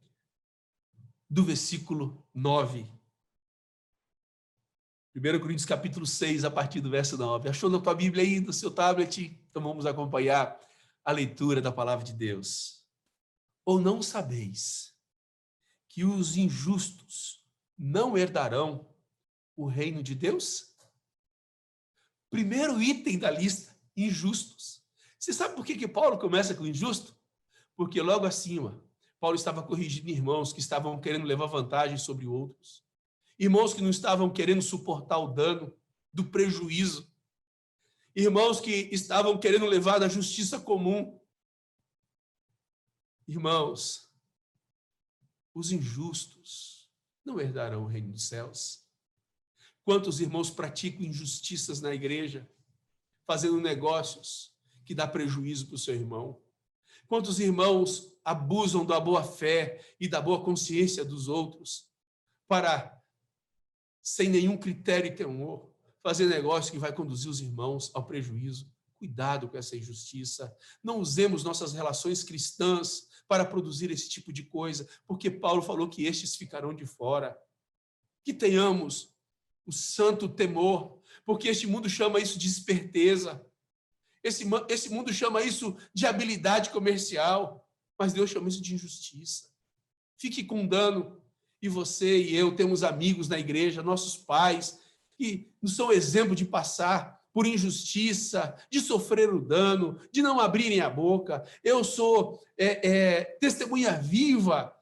do versículo 9. 1 Coríntios capítulo 6, a partir do verso 9. Achou na tua Bíblia aí, no seu tablet? Então vamos acompanhar a leitura da palavra de Deus. Ou não sabeis que os injustos não herdarão o reino de Deus? Primeiro item da lista, injustos. Você sabe por que Paulo começa com injusto? Porque logo acima, Paulo estava corrigindo irmãos que estavam querendo levar vantagem sobre outros. Irmãos que não estavam querendo suportar o dano do prejuízo. Irmãos que estavam querendo levar da justiça comum. Irmãos, os injustos não herdarão o reino dos céus. Quantos irmãos praticam injustiças na igreja, fazendo negócios que dá prejuízo para o seu irmão? Quantos irmãos abusam da boa fé e da boa consciência dos outros para, sem nenhum critério e temor, fazer negócio que vai conduzir os irmãos ao prejuízo? Cuidado com essa injustiça. Não usemos nossas relações cristãs para produzir esse tipo de coisa, porque Paulo falou que estes ficarão de fora. Que tenhamos o santo temor, porque este mundo chama isso de esperteza. Esse mundo chama isso de habilidade comercial, mas Deus chama isso de injustiça. Fique com dano. E você e eu temos amigos na igreja, nossos pais, que nos são exemplo de passar por injustiça, de sofrer o dano, de não abrirem a boca. Eu sou testemunha viva,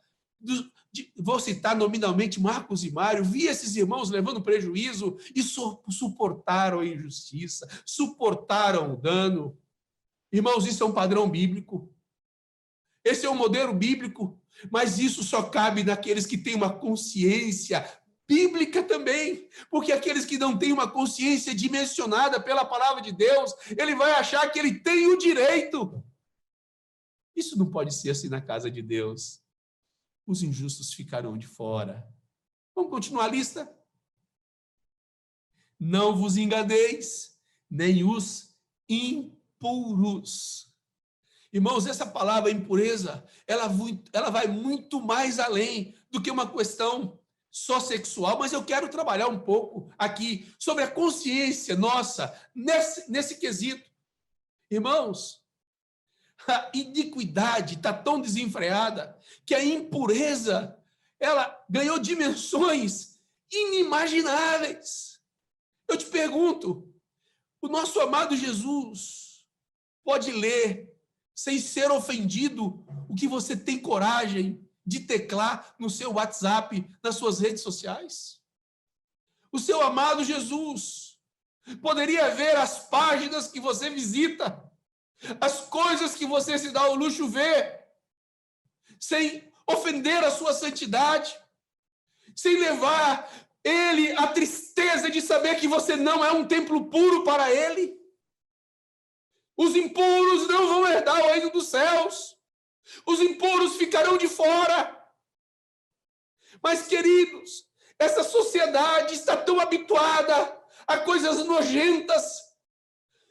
vou citar nominalmente Marcos e Mário, vi esses irmãos levando prejuízo e suportaram a injustiça, suportaram o dano. Irmãos, isso é um padrão bíblico. Esse é um modelo bíblico, mas isso só cabe naqueles que têm uma consciência bíblica também, porque aqueles que não têm uma consciência dimensionada pela palavra de Deus, ele vai achar que ele tem o direito. Isso não pode ser assim na casa de Deus. Os injustos ficarão de fora. Vamos continuar a lista? Não vos enganeis, nem os impuros. Irmãos, essa palavra impureza, ela vai muito mais além do que uma questão só sexual, mas eu quero trabalhar um pouco aqui sobre a consciência nossa nesse quesito. Irmãos, a iniquidade está tão desenfreada que a impureza, ela ganhou dimensões inimagináveis. Eu te pergunto, o nosso amado Jesus pode ler sem ser ofendido o que você tem coragem de teclar no seu WhatsApp, nas suas redes sociais? O seu amado Jesus poderia ver as páginas que você visita, as coisas que você se dá ao luxo ver, sem ofender a sua santidade, sem levar ele à tristeza de saber que você não é um templo puro para ele? Os impuros não vão herdar o reino dos céus. Os impuros ficarão de fora. Mas, queridos, essa sociedade está tão habituada a coisas nojentas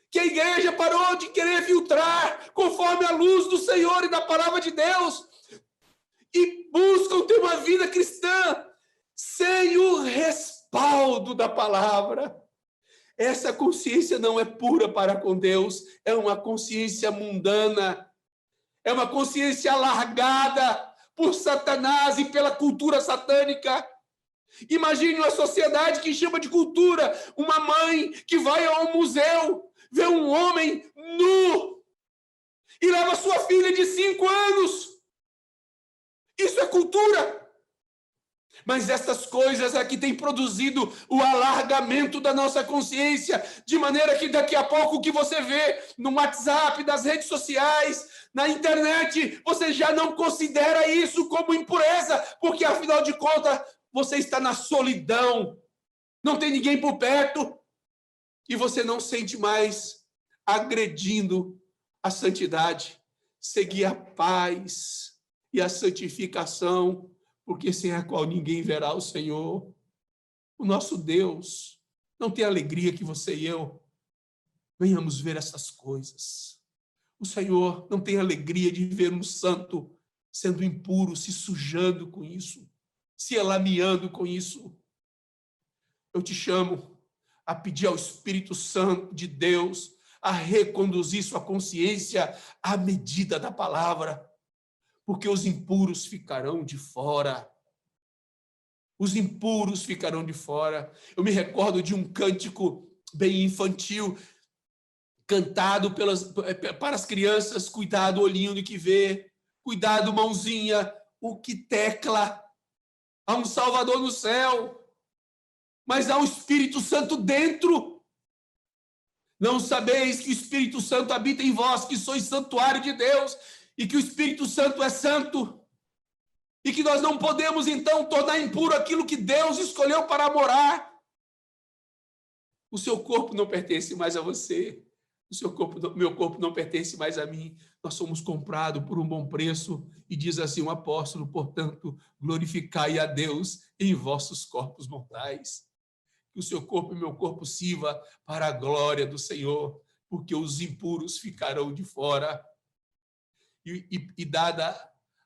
que a igreja parou de querer filtrar conforme a luz do Senhor e da palavra de Deus e buscam ter uma vida cristã sem o respaldo da palavra. Essa consciência não é pura para com Deus, é uma consciência mundana, é uma consciência alargada por Satanás e pela cultura satânica. Imagine uma sociedade que chama de cultura, uma mãe que vai ao museu, vê um homem nu e leva sua filha de 5 anos Isso é cultura. Mas essas coisas aqui têm produzido o alargamento da nossa consciência, de maneira que daqui a pouco o que você vê no WhatsApp, nas redes sociais, na internet, você já não considera isso como impureza, porque afinal de contas você está na solidão, não tem ninguém por perto, e você não sente mais agredindo a santidade, seguir a paz e a santificação, porque sem a qual ninguém verá o Senhor. O nosso Deus não tem alegria que você e eu venhamos ver essas coisas. O Senhor não tem alegria de ver um santo sendo impuro, se sujando com isso, se elameando com isso. Eu te chamo a pedir ao Espírito Santo de Deus a reconduzir sua consciência à medida da palavra, porque os impuros ficarão de fora. Os impuros ficarão de fora. Eu me recordo de um cântico bem infantil, cantado para as crianças: cuidado, olhinho do que vê, cuidado, mãozinha, o que tecla. Há um Salvador no céu, mas há um Espírito Santo dentro. Não sabeis que o Espírito Santo habita em vós, que sois santuário de Deus, e que o Espírito Santo é santo, e que nós não podemos, então, tornar impuro aquilo que Deus escolheu para morar. O seu corpo não pertence mais a você, meu corpo não pertence mais a mim. Nós somos comprados por um bom preço, e diz assim o apóstolo: portanto, glorificai a Deus em vossos corpos mortais. Que o seu corpo e meu corpo sirva para a glória do Senhor, porque os impuros ficarão de fora. E dada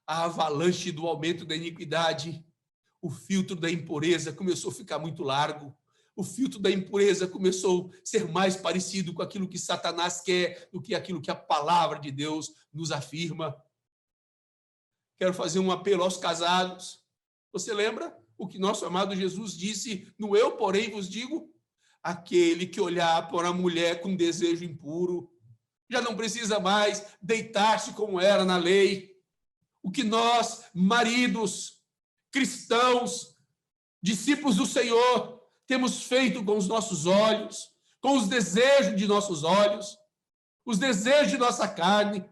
a avalanche do aumento da iniquidade, o filtro da impureza começou a ficar muito largo. O filtro da impureza começou a ser mais parecido com aquilo que Satanás quer do que aquilo que a palavra de Deus nos afirma. Quero fazer um apelo aos casados. Você lembra o que nosso amado Jesus disse no Eu, porém, vos digo? Aquele que olhar para a mulher com desejo impuro já não precisa mais deitar-se como era na lei. O que nós, maridos, cristãos, discípulos do Senhor, temos feito com os nossos olhos, com os desejos de nossos olhos, os desejos de nossa carne.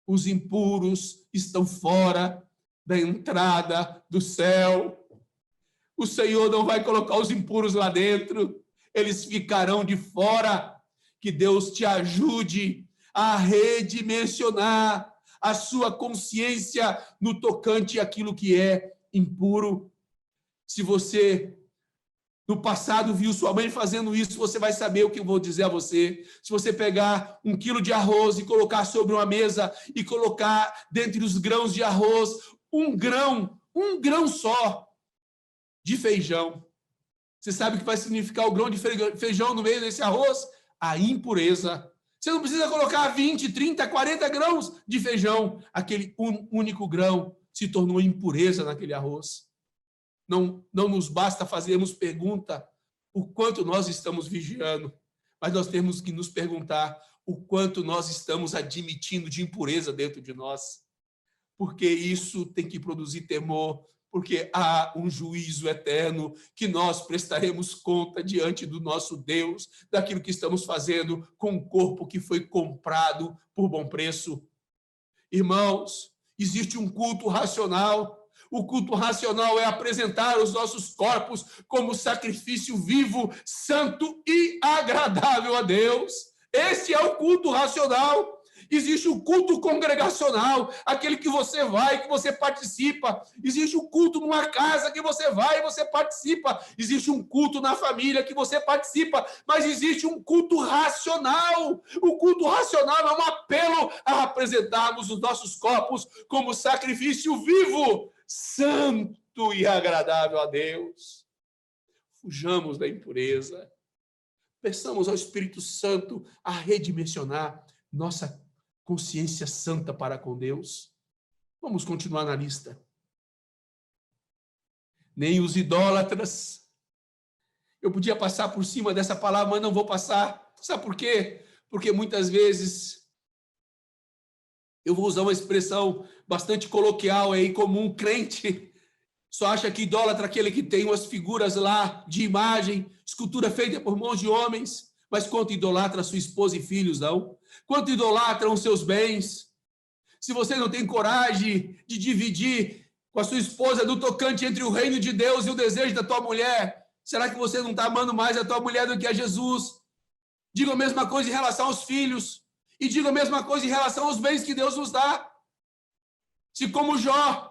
Os impuros estão fora da entrada do céu. O Senhor não vai colocar os impuros lá dentro, eles ficarão de fora. Que Deus te ajude a redimensionar a sua consciência no tocante àquilo que é impuro. Se você no passado viu sua mãe fazendo isso, você vai saber o que eu vou dizer a você. Se você pegar 1 quilo de arroz e colocar sobre uma mesa e colocar dentre os grãos de arroz um grão só de feijão, você sabe o que vai significar o grão de feijão no meio desse arroz? A impureza. Você não precisa colocar 20, 30, 40 grãos de feijão. Aquele único grão se tornou impureza naquele arroz. Não nos basta fazermos pergunta o quanto nós estamos vigiando, mas nós temos que nos perguntar o quanto nós estamos admitindo de impureza dentro de nós. Porque isso tem que produzir temor, porque há um juízo eterno que nós prestaremos conta diante do nosso Deus, daquilo que estamos fazendo com o corpo que foi comprado por bom preço. Irmãos, existe um culto racional. O culto racional é apresentar os nossos corpos como sacrifício vivo, santo e agradável a Deus. Esse é o culto racional. Existe o culto congregacional, aquele que você vai, que você participa. Existe o culto numa casa que você vai e você participa. Existe um culto na família que você participa. Mas existe um culto racional. O culto racional é um apelo a apresentarmos os nossos corpos como sacrifício vivo, santo e agradável a Deus. Fujamos da impureza. Peçamos ao Espírito Santo a redimensionar nossa consciência santa para com Deus. Vamos continuar na lista. Nem os idólatras. Eu podia passar por cima dessa palavra, mas não vou passar. Sabe por quê? Porque muitas vezes Eu vou usar uma expressão bastante coloquial aí, comum, crente só acha que idólatra é aquele que tem umas figuras lá de imagem, escultura feita por mãos de homens, mas quanto idolatra sua esposa e filhos, não? Quanto idolatram os seus bens? Se você não tem coragem de dividir com a sua esposa no tocante entre o reino de Deus e o desejo da tua mulher, será que você não está amando mais a tua mulher do que a Jesus? Diga a mesma coisa em relação aos filhos, e diga a mesma coisa em relação aos bens que Deus nos dá. Se como Jó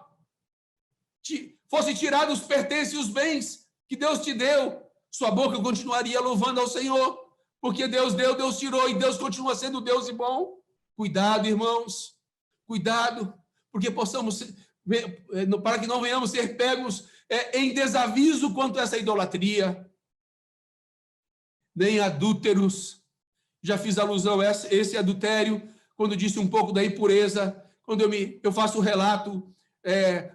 fosse tirado os pertences e os bens que Deus te deu, sua boca continuaria louvando ao Senhor, porque Deus deu, Deus tirou, e Deus continua sendo Deus e bom. Cuidado, irmãos, cuidado, porque para que não venhamos ser pegos em desaviso quanto a essa idolatria. Nem adúlteros, já fiz alusão a esse adultério, quando disse um pouco da impureza, quando eu faço o relato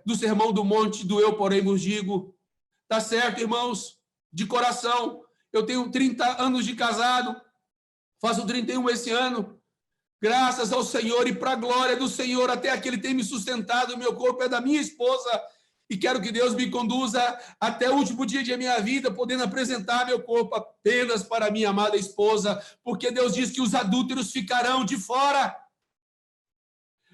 do Sermão do Monte, do eu, porém, vos digo. Tá certo, irmãos? De coração, eu tenho 30 anos de casado, faço 31 esse ano, graças ao Senhor e para a glória do Senhor, até aqui Ele tem me sustentado, meu corpo é da minha esposa, e quero que Deus me conduza até o último dia de minha vida, podendo apresentar meu corpo apenas para minha amada esposa, porque Deus diz que os adúlteros ficarão de fora.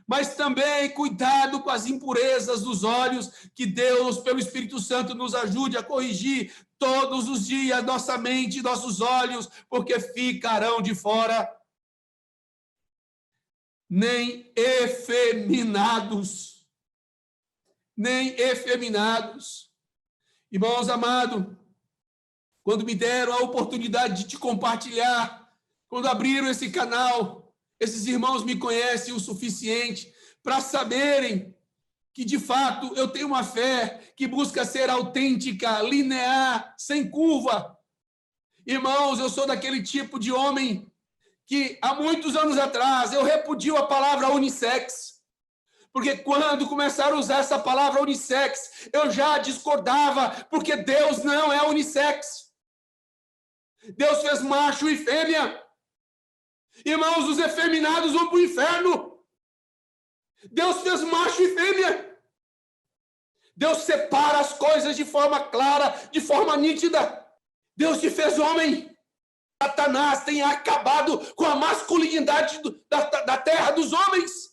Mas também cuidado com as impurezas dos olhos, que Deus, pelo Espírito Santo, nos ajude a corrigir todos os dias nossa mente e nossos olhos, porque ficarão de fora. Nem efeminados. Irmãos amados, quando me deram a oportunidade de te compartilhar, quando abriram esse canal, esses irmãos me conhecem o suficiente para saberem que, de fato, eu tenho uma fé que busca ser autêntica, linear, sem curva. Irmãos, eu sou daquele tipo de homem que, há muitos anos atrás, eu repudio a palavra unissex. Porque quando começaram a usar essa palavra unissex, eu já discordava, porque Deus não é unissex. Deus fez macho e fêmea. Irmãos, os efeminados vão para o inferno. Deus fez macho e fêmea. Deus separa as coisas de forma clara, de forma nítida. Deus te fez homem. Satanás tem acabado com a masculinidade da terra dos homens.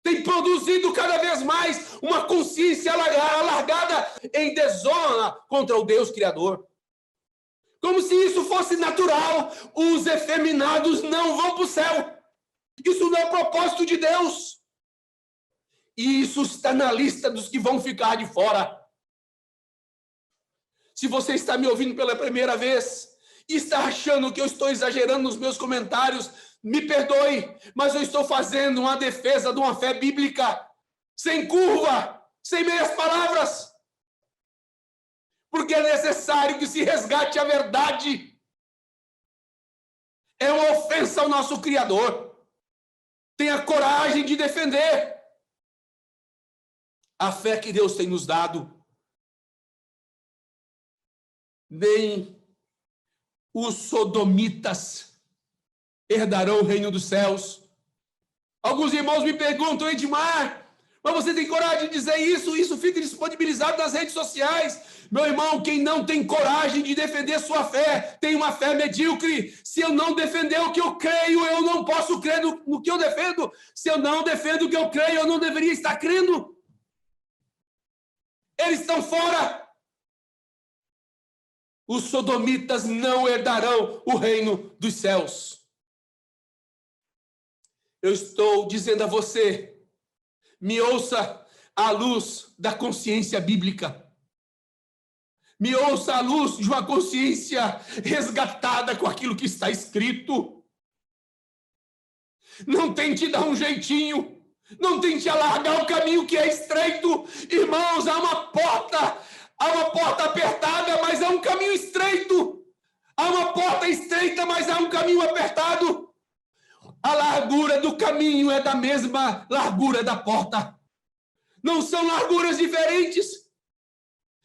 Tem produzido cada vez mais uma consciência alargada em desonra contra o Deus Criador. Como se isso fosse natural. Os efeminados não vão para o céu. Isso não é propósito de Deus. E isso está na lista dos que vão ficar de fora. Se você está me ouvindo pela primeira vez e está achando que eu estou exagerando nos meus comentários, me perdoe, mas eu estou fazendo uma defesa de uma fé bíblica, sem curva, sem meias palavras. Porque é necessário que se resgate a verdade. É uma ofensa ao nosso Criador. Tenha coragem de defender a fé que Deus tem nos dado. Nem os sodomitas herdarão o reino dos céus. Alguns irmãos me perguntam, Edmar, mas você tem coragem de dizer isso? Isso fica disponibilizado nas redes sociais. Meu irmão, quem não tem coragem de defender sua fé, tem uma fé medíocre. Se eu não defender o que eu creio, eu não posso crer no que eu defendo. Se eu não defendo o que eu creio, eu não deveria estar crendo. Eles estão fora. Os sodomitas não herdarão o reino dos céus. Eu estou dizendo a você, me ouça à luz da consciência bíblica. Me ouça à luz de uma consciência resgatada com aquilo que está escrito. Não tente dar um jeitinho. Não tente alargar o caminho que é estreito. Irmãos, há uma porta apertada, mas há um caminho estreito. Há uma porta estreita, mas há um caminho apertado. A largura do caminho é da mesma largura da porta. Não são larguras diferentes.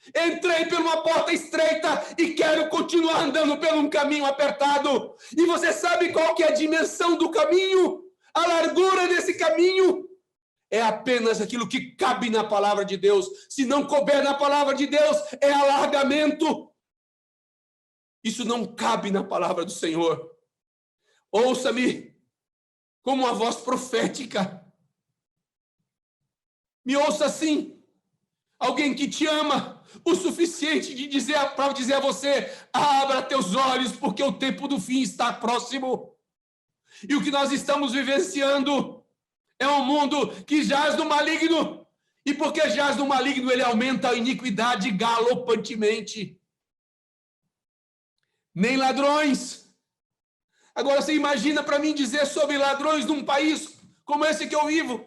Entrei por uma porta estreita e quero continuar andando por um caminho apertado. E você sabe qual que é a dimensão do caminho? A largura desse caminho é apenas aquilo que cabe na palavra de Deus. Se não couber na palavra de Deus, é alargamento. Isso não cabe na palavra do Senhor. Ouça-me como uma voz profética. Me ouça assim. Alguém que te ama o suficiente para dizer a você: abra teus olhos, porque o tempo do fim está próximo. E o que nós estamos vivenciando é um mundo que jaz no maligno. E porque jaz no maligno, ele aumenta a iniquidade galopantemente. Nem ladrões. Agora você imagina para mim dizer sobre ladrões num país como esse que eu vivo,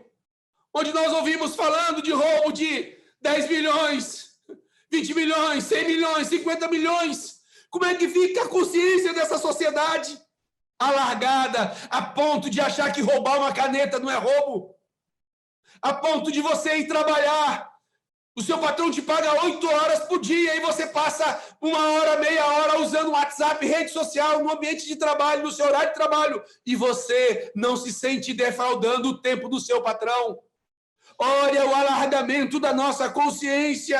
onde nós ouvimos falando de roubo de 10 milhões, 20 milhões, 100 milhões, 50 milhões. Como é que fica a consciência dessa sociedade alargada a ponto de achar que roubar uma caneta não é roubo? A ponto de você ir trabalhar, o seu patrão te paga 8 horas por dia e você passa 1 hora, meia hora usando WhatsApp, rede social, no ambiente de trabalho, no seu horário de trabalho, e você não se sente defraudando o tempo do seu patrão. Olha o alargamento da nossa consciência,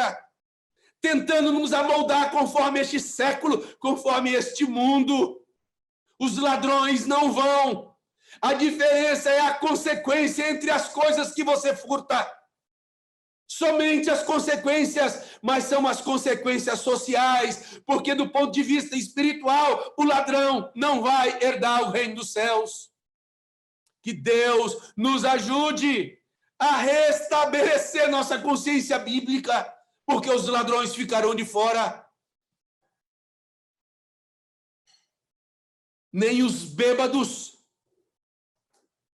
tentando nos amoldar conforme este século, conforme este mundo. Os ladrões não vão. A diferença é a consequência entre as coisas que você furta. Somente as consequências, mas são as consequências sociais, porque do ponto de vista espiritual, o ladrão não vai herdar o reino dos céus. Que Deus nos ajude a restabelecer nossa consciência bíblica, porque os ladrões ficarão de fora. Nem os bêbados.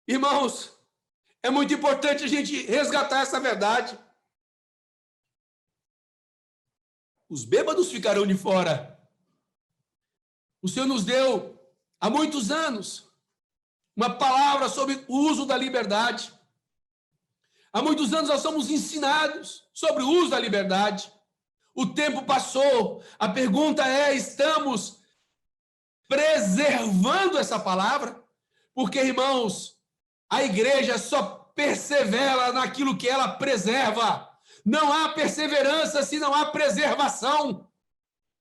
Irmãos, é muito importante a gente resgatar essa verdade. Os bêbados ficarão de fora. O Senhor nos deu, há muitos anos, uma palavra sobre o uso da liberdade. Há muitos anos nós somos ensinados sobre o uso da liberdade. O tempo passou. A pergunta é: estamos preservando essa palavra? Porque, irmãos, a igreja só persevera naquilo que ela preserva. Não há perseverança se não há preservação.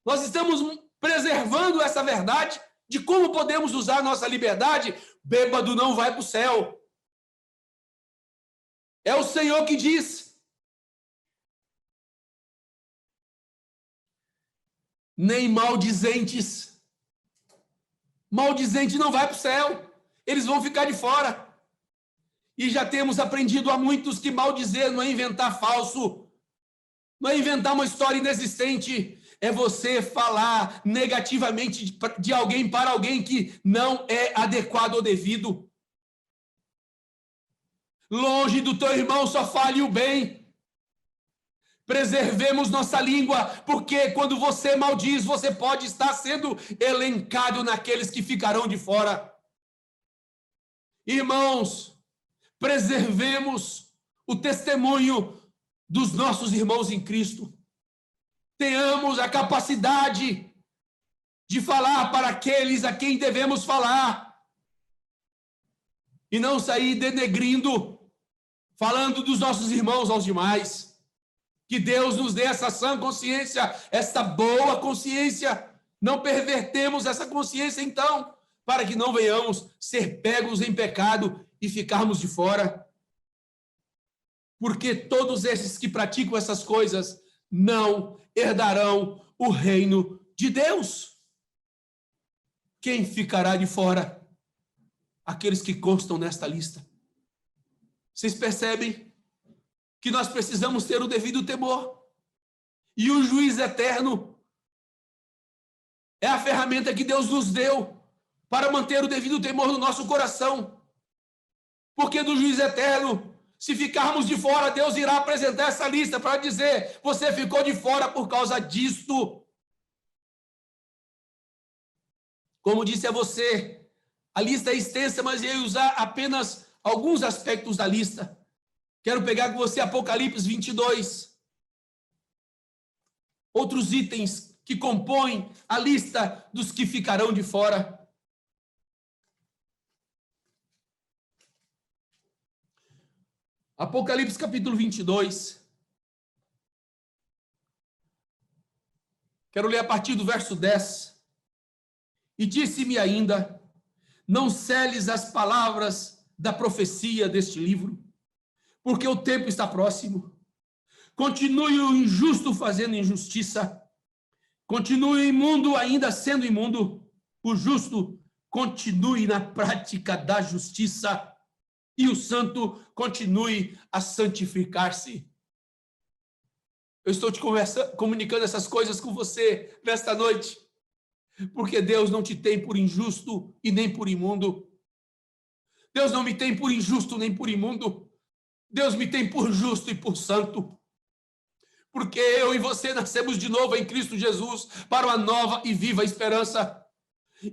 Nós estamos preservando essa verdade de como podemos usar nossa liberdade. Bêbado não vai para o céu. É o Senhor que diz. Nem maldizentes. Maldizente não vai para o céu. Eles vão ficar de fora. E já temos aprendido há muitos que maldizer não é inventar falso, não é inventar uma história inexistente, é você falar negativamente de alguém para alguém que não é adequado ou devido. Longe do teu irmão só fale o bem. Preservemos nossa língua, porque quando você maldiz, você pode estar sendo elencado naqueles que ficarão de fora. Irmãos, preservemos o testemunho dos nossos irmãos em Cristo. Tenhamos a capacidade de falar para aqueles a quem devemos falar. E não sair denegrindo, falando dos nossos irmãos aos demais. Que Deus nos dê essa sã consciência, essa boa consciência. Não pervertemos essa consciência, então, para que não venhamos ser pegos em pecado e ficarmos de fora. Porque todos esses que praticam essas coisas não herdarão o reino de Deus. Quem ficará de fora? Aqueles que constam nesta lista. Vocês percebem que nós precisamos ter o devido temor. E o juiz eterno é a ferramenta que Deus nos deu para manter o devido temor no nosso coração. Porque do juiz eterno, se ficarmos de fora, Deus irá apresentar essa lista para dizer: você ficou de fora por causa disto. Como disse a você, a lista é extensa, mas eu ia usar apenas alguns aspectos da lista. Quero pegar com você Apocalipse 22. Outros itens que compõem a lista dos que ficarão de fora. Apocalipse capítulo 22. Quero ler a partir do verso 10. E disse-me ainda: não seles as palavras da profecia deste livro, porque o tempo está próximo. Continue o injusto fazendo injustiça, continue o imundo ainda sendo imundo, o justo continue na prática da justiça, e o santo continue a santificar-se. Eu estou te comunicando essas coisas com você nesta noite, porque Deus não te tem por injusto e nem por imundo. Deus não me tem por injusto nem por imundo. Deus me tem por justo e por santo. Porque eu e você nascemos de novo em Cristo Jesus para uma nova e viva esperança.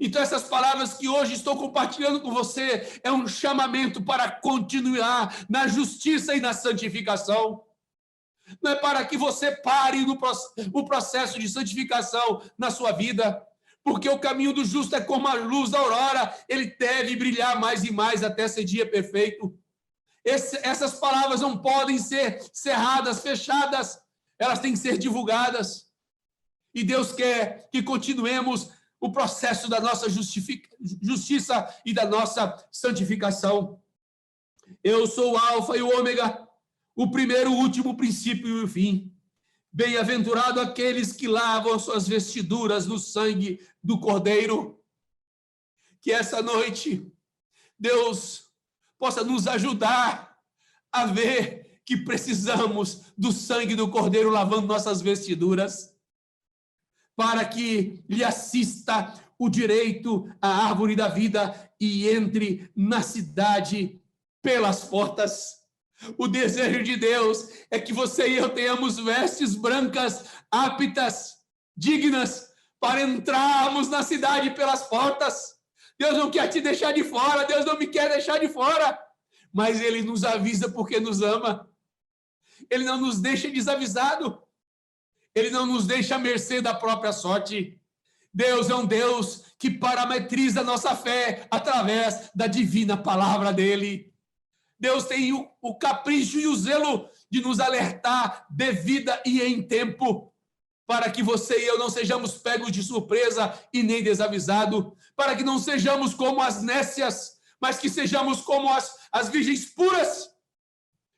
Então essas palavras que hoje estou compartilhando com você é um chamamento para continuar na justiça e na santificação. Não é para que você pare o processo de santificação na sua vida, porque o caminho do justo é como a luz da aurora, ele deve brilhar mais e mais até ser dia perfeito. Essas palavras não podem ser cerradas, fechadas, elas têm que ser divulgadas. E Deus quer que continuemos o processo da nossa justiça e da nossa santificação. Eu sou o Alfa e o Ômega, o primeiro, o último, o princípio e o fim. Bem-aventurado aqueles que lavam suas vestiduras no sangue do Cordeiro. Que essa noite Deus possa nos ajudar a ver que precisamos do sangue do Cordeiro lavando nossas vestiduras, para que lhe assista o direito à árvore da vida e entre na cidade pelas portas. O desejo de Deus é que você e eu tenhamos vestes brancas, aptas, dignas, para entrarmos na cidade pelas portas. Deus não quer te deixar de fora, Deus não me quer deixar de fora, mas Ele nos avisa porque nos ama. Ele não nos deixa desavisado, Ele não nos deixa à mercê da própria sorte. Deus é um Deus que parametriza a nossa fé através da divina palavra dEle. Deus tem o capricho e o zelo de nos alertar devida e em tempo, para que você e eu não sejamos pegos de surpresa e nem desavisado, para que não sejamos como as nécias, mas que sejamos como as virgens puras.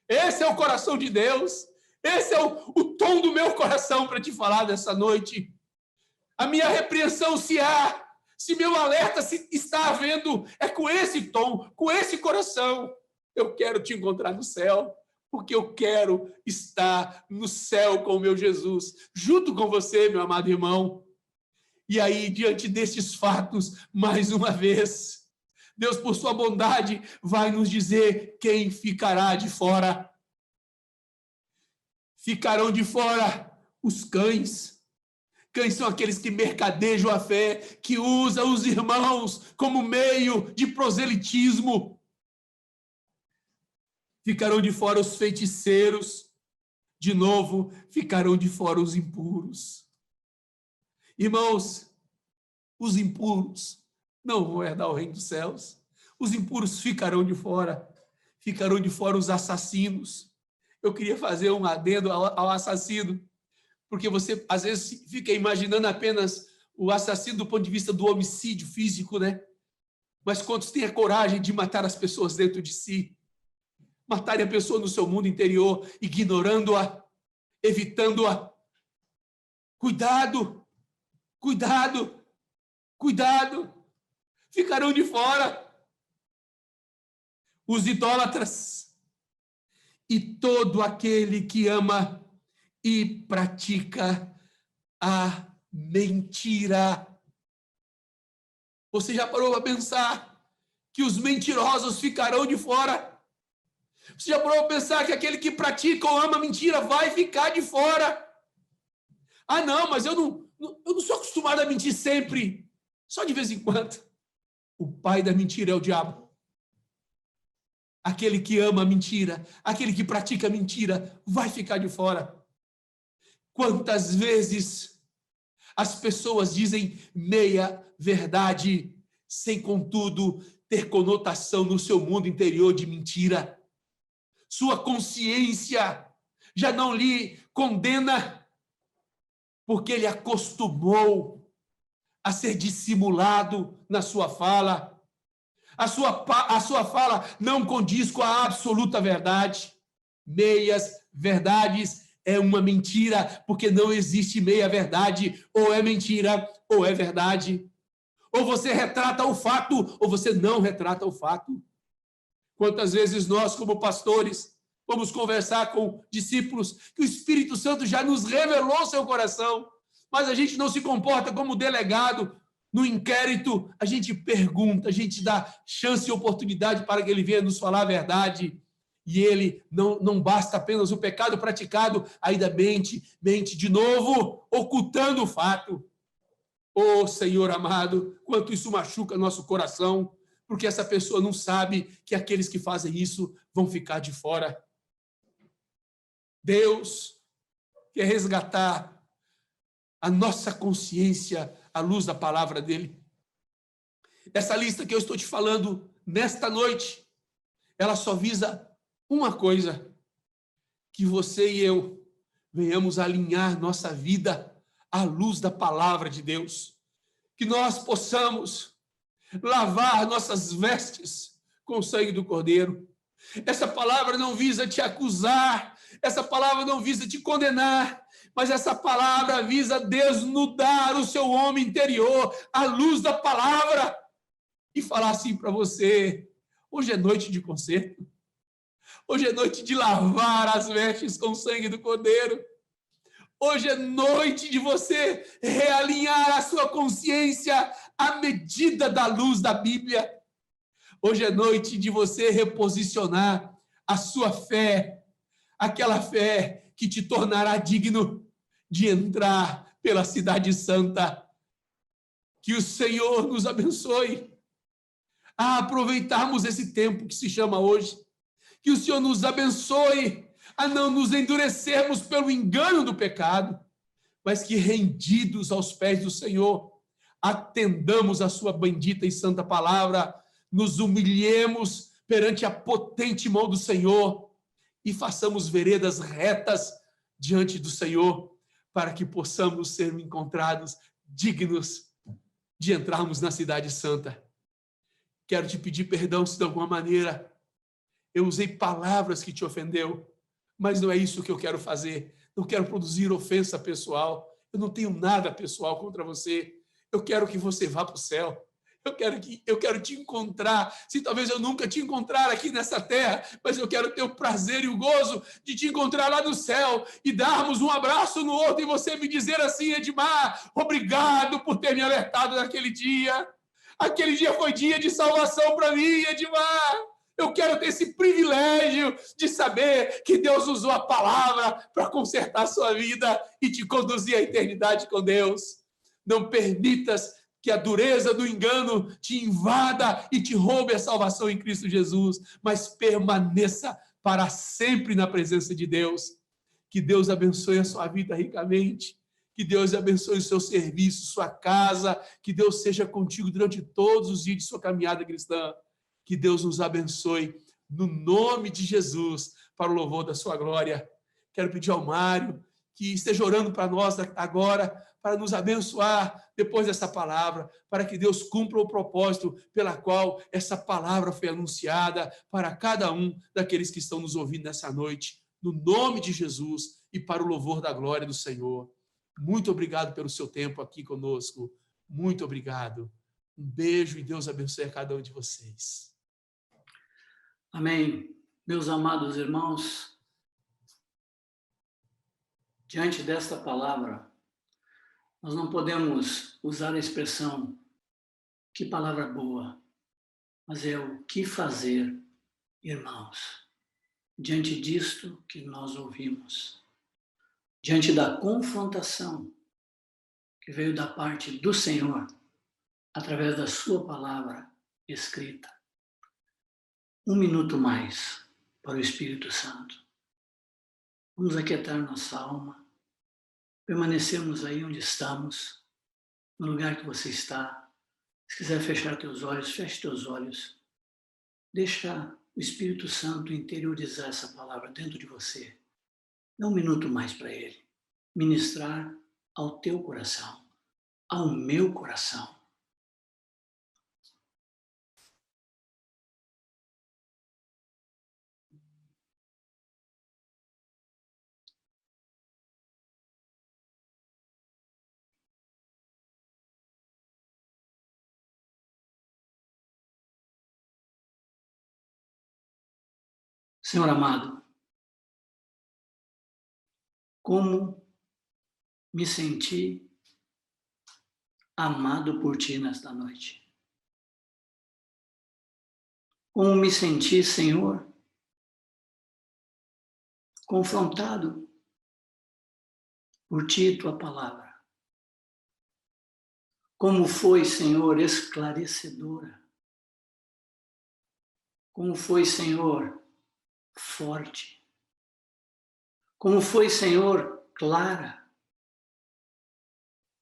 Esse é o coração de Deus, esse é o tom do meu coração para te falar dessa noite. A minha repreensão, se meu alerta se está havendo, é com esse tom, com esse coração. Eu quero te encontrar no céu, porque eu quero estar no céu com o meu Jesus, junto com você, meu amado irmão. E aí, diante destes fatos, mais uma vez, Deus, por sua bondade, vai nos dizer quem ficará de fora. Ficarão de fora os cães. Cães são aqueles que mercadejam a fé, que usam os irmãos como meio de proselitismo. Ficarão de fora os feiticeiros, de novo, ficarão de fora os impuros. Irmãos, os impuros não vão herdar o reino dos céus. Os impuros ficarão de fora os assassinos. Eu queria fazer um adendo ao assassino, porque você, às vezes, fica imaginando apenas o assassino do ponto de vista do homicídio físico, né? Mas quantos têm a coragem de matar as pessoas dentro de si? Matarem a pessoa no seu mundo interior, ignorando-a, evitando-a. Cuidado, cuidado, cuidado. Ficarão de fora os idólatras e todo aquele que ama e pratica a mentira. Você já parou para pensar que os mentirosos ficarão de fora? Você já parou para pensar que aquele que pratica ou ama mentira vai ficar de fora? Ah, não, mas eu não sou acostumado a mentir sempre. Só de vez em quando. O pai da mentira é o diabo. Aquele que ama a mentira, aquele que pratica a mentira, vai ficar de fora. Quantas vezes as pessoas dizem meia verdade, sem, contudo, ter conotação no seu mundo interior de mentira? sua consciência já não lhe condena, porque ele acostumou a ser dissimulado na sua fala. A sua fala não condiz com a absoluta verdade. Meias verdades é uma mentira, porque não existe meia verdade. Ou é mentira, ou é verdade. Ou você retrata o fato, ou você não retrata o fato. Quantas vezes nós, como pastores, vamos conversar com discípulos que o Espírito Santo já nos revelou seu coração, mas a gente não se comporta como delegado. No inquérito, a gente pergunta, a gente dá chance e oportunidade para que ele venha nos falar a verdade. E ele não basta apenas o pecado praticado, ainda mente de novo, ocultando o fato. Oh, Senhor amado, quanto isso machuca nosso coração, porque essa pessoa não sabe que aqueles que fazem isso vão ficar de fora. Deus quer resgatar a nossa consciência à luz da palavra dele. Essa lista que eu estou te falando nesta noite, ela só visa uma coisa: que você e eu venhamos alinhar nossa vida à luz da palavra de Deus, que nós possamos lavar nossas vestes com o sangue do Cordeiro. Essa palavra não visa te acusar, essa palavra não visa te condenar, mas essa palavra visa desnudar o seu homem interior à luz da palavra e falar assim para você: hoje é noite de conserto, hoje é noite de lavar as vestes com o sangue do Cordeiro, hoje é noite de você realinhar a sua consciência à medida da luz da Bíblia. Hoje é noite de você reposicionar a sua fé, aquela fé que te tornará digno de entrar pela cidade santa. Que o Senhor nos abençoe a aproveitarmos esse tempo que se chama hoje. Que o Senhor nos abençoe a não nos endurecermos pelo engano do pecado, mas que, rendidos aos pés do Senhor, atendamos a sua bendita e santa palavra, nos humilhemos perante a potente mão do Senhor e façamos veredas retas diante do Senhor, para que possamos ser encontrados dignos de entrarmos na cidade santa. Quero te pedir perdão se de alguma maneira eu usei palavras que te ofendeu, mas não é isso que eu quero fazer. Não quero produzir ofensa pessoal. Eu não tenho nada pessoal contra você. Eu quero que você vá para o céu. Eu quero te encontrar. Se talvez eu nunca te encontrar aqui nessa terra, mas eu quero ter o prazer e o gozo de te encontrar lá no céu e darmos um abraço no outro e você me dizer assim: Edmar, obrigado por ter me alertado naquele dia. Aquele dia foi dia de salvação para mim, Edmar. Eu quero ter esse privilégio de saber que Deus usou a palavra para consertar a sua vida e te conduzir à eternidade com Deus. Não permitas que a dureza do engano te invada e te roube a salvação em Cristo Jesus, mas permaneça para sempre na presença de Deus. Que Deus abençoe a sua vida ricamente, que Deus abençoe o seu serviço, sua casa, que Deus seja contigo durante todos os dias de sua caminhada cristã. Que Deus nos abençoe no nome de Jesus, para o louvor da sua glória. Quero pedir ao Mário que esteja orando para nós agora, para nos abençoar depois dessa palavra, para que Deus cumpra o propósito pela qual essa palavra foi anunciada para cada um daqueles que estão nos ouvindo nessa noite, no nome de Jesus e para o louvor da glória do Senhor. Muito obrigado pelo seu tempo aqui conosco. Muito obrigado. Um beijo e Deus abençoe a cada um de vocês. Amém. Meus amados irmãos, diante desta palavra, nós não podemos usar a expressão "que palavra boa", mas é o que fazer, irmãos, diante disto que nós ouvimos, diante da confrontação que veio da parte do Senhor, através da sua palavra escrita. 1 minuto mais para o Espírito Santo. Vamos aquietar nossa alma, permanecermos aí onde estamos, no lugar que você está. Se quiser fechar teus olhos, feche teus olhos. Deixa o Espírito Santo interiorizar essa palavra dentro de você. Dá um minuto mais para ele ministrar ao teu coração, ao meu coração. Senhor amado, como me senti amado por Ti nesta noite. Como me senti, Senhor, confrontado por Ti e Tua palavra. Como foi, Senhor, esclarecedora. Como foi, Senhor, forte. Como foi, Senhor, clara.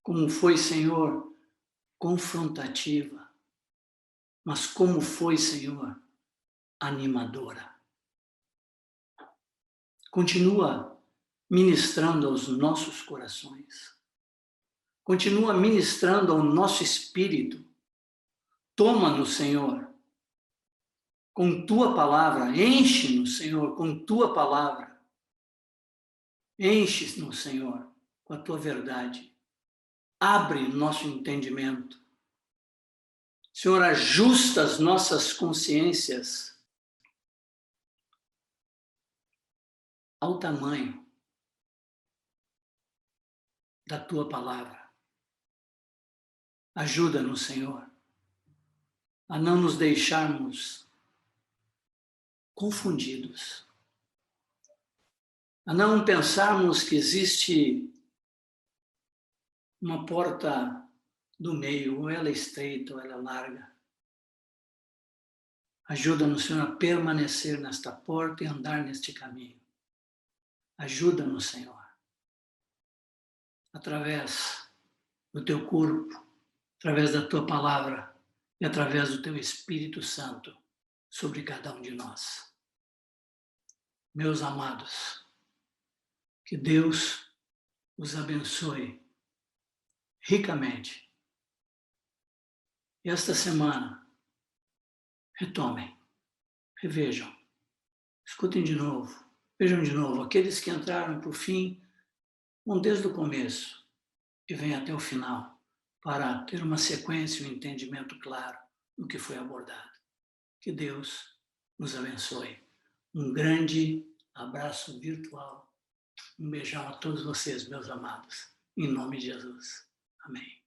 Como foi, Senhor, confrontativa. Mas como foi, Senhor, animadora. Continua ministrando aos nossos corações. Continua ministrando ao nosso espírito. Toma-nos, Senhor, com Tua palavra. Enche-nos, Senhor, com Tua palavra. Enche-nos, Senhor, com a Tua verdade. Abre nosso entendimento. Senhor, ajusta as nossas consciências ao tamanho da Tua palavra. Ajuda-nos, Senhor, a não nos deixarmos confundidos, a não pensarmos que existe uma porta do meio, ou ela é estreita ou ela é larga. Ajuda-nos, Senhor, a permanecer nesta porta e andar neste caminho. Ajuda-nos, Senhor, através do Teu corpo, através da Tua palavra e através do Teu Espírito Santo sobre cada um de nós. Meus amados, que Deus os abençoe ricamente. E esta semana, retomem, revejam, escutem de novo, vejam de novo. Aqueles que entraram para o fim, vão desde o começo e vêm até o final, para ter uma sequência e um entendimento claro do que foi abordado. Que Deus nos abençoe. Um grande abraço virtual. Um beijão a todos vocês, meus amados. Em nome de Jesus. Amém.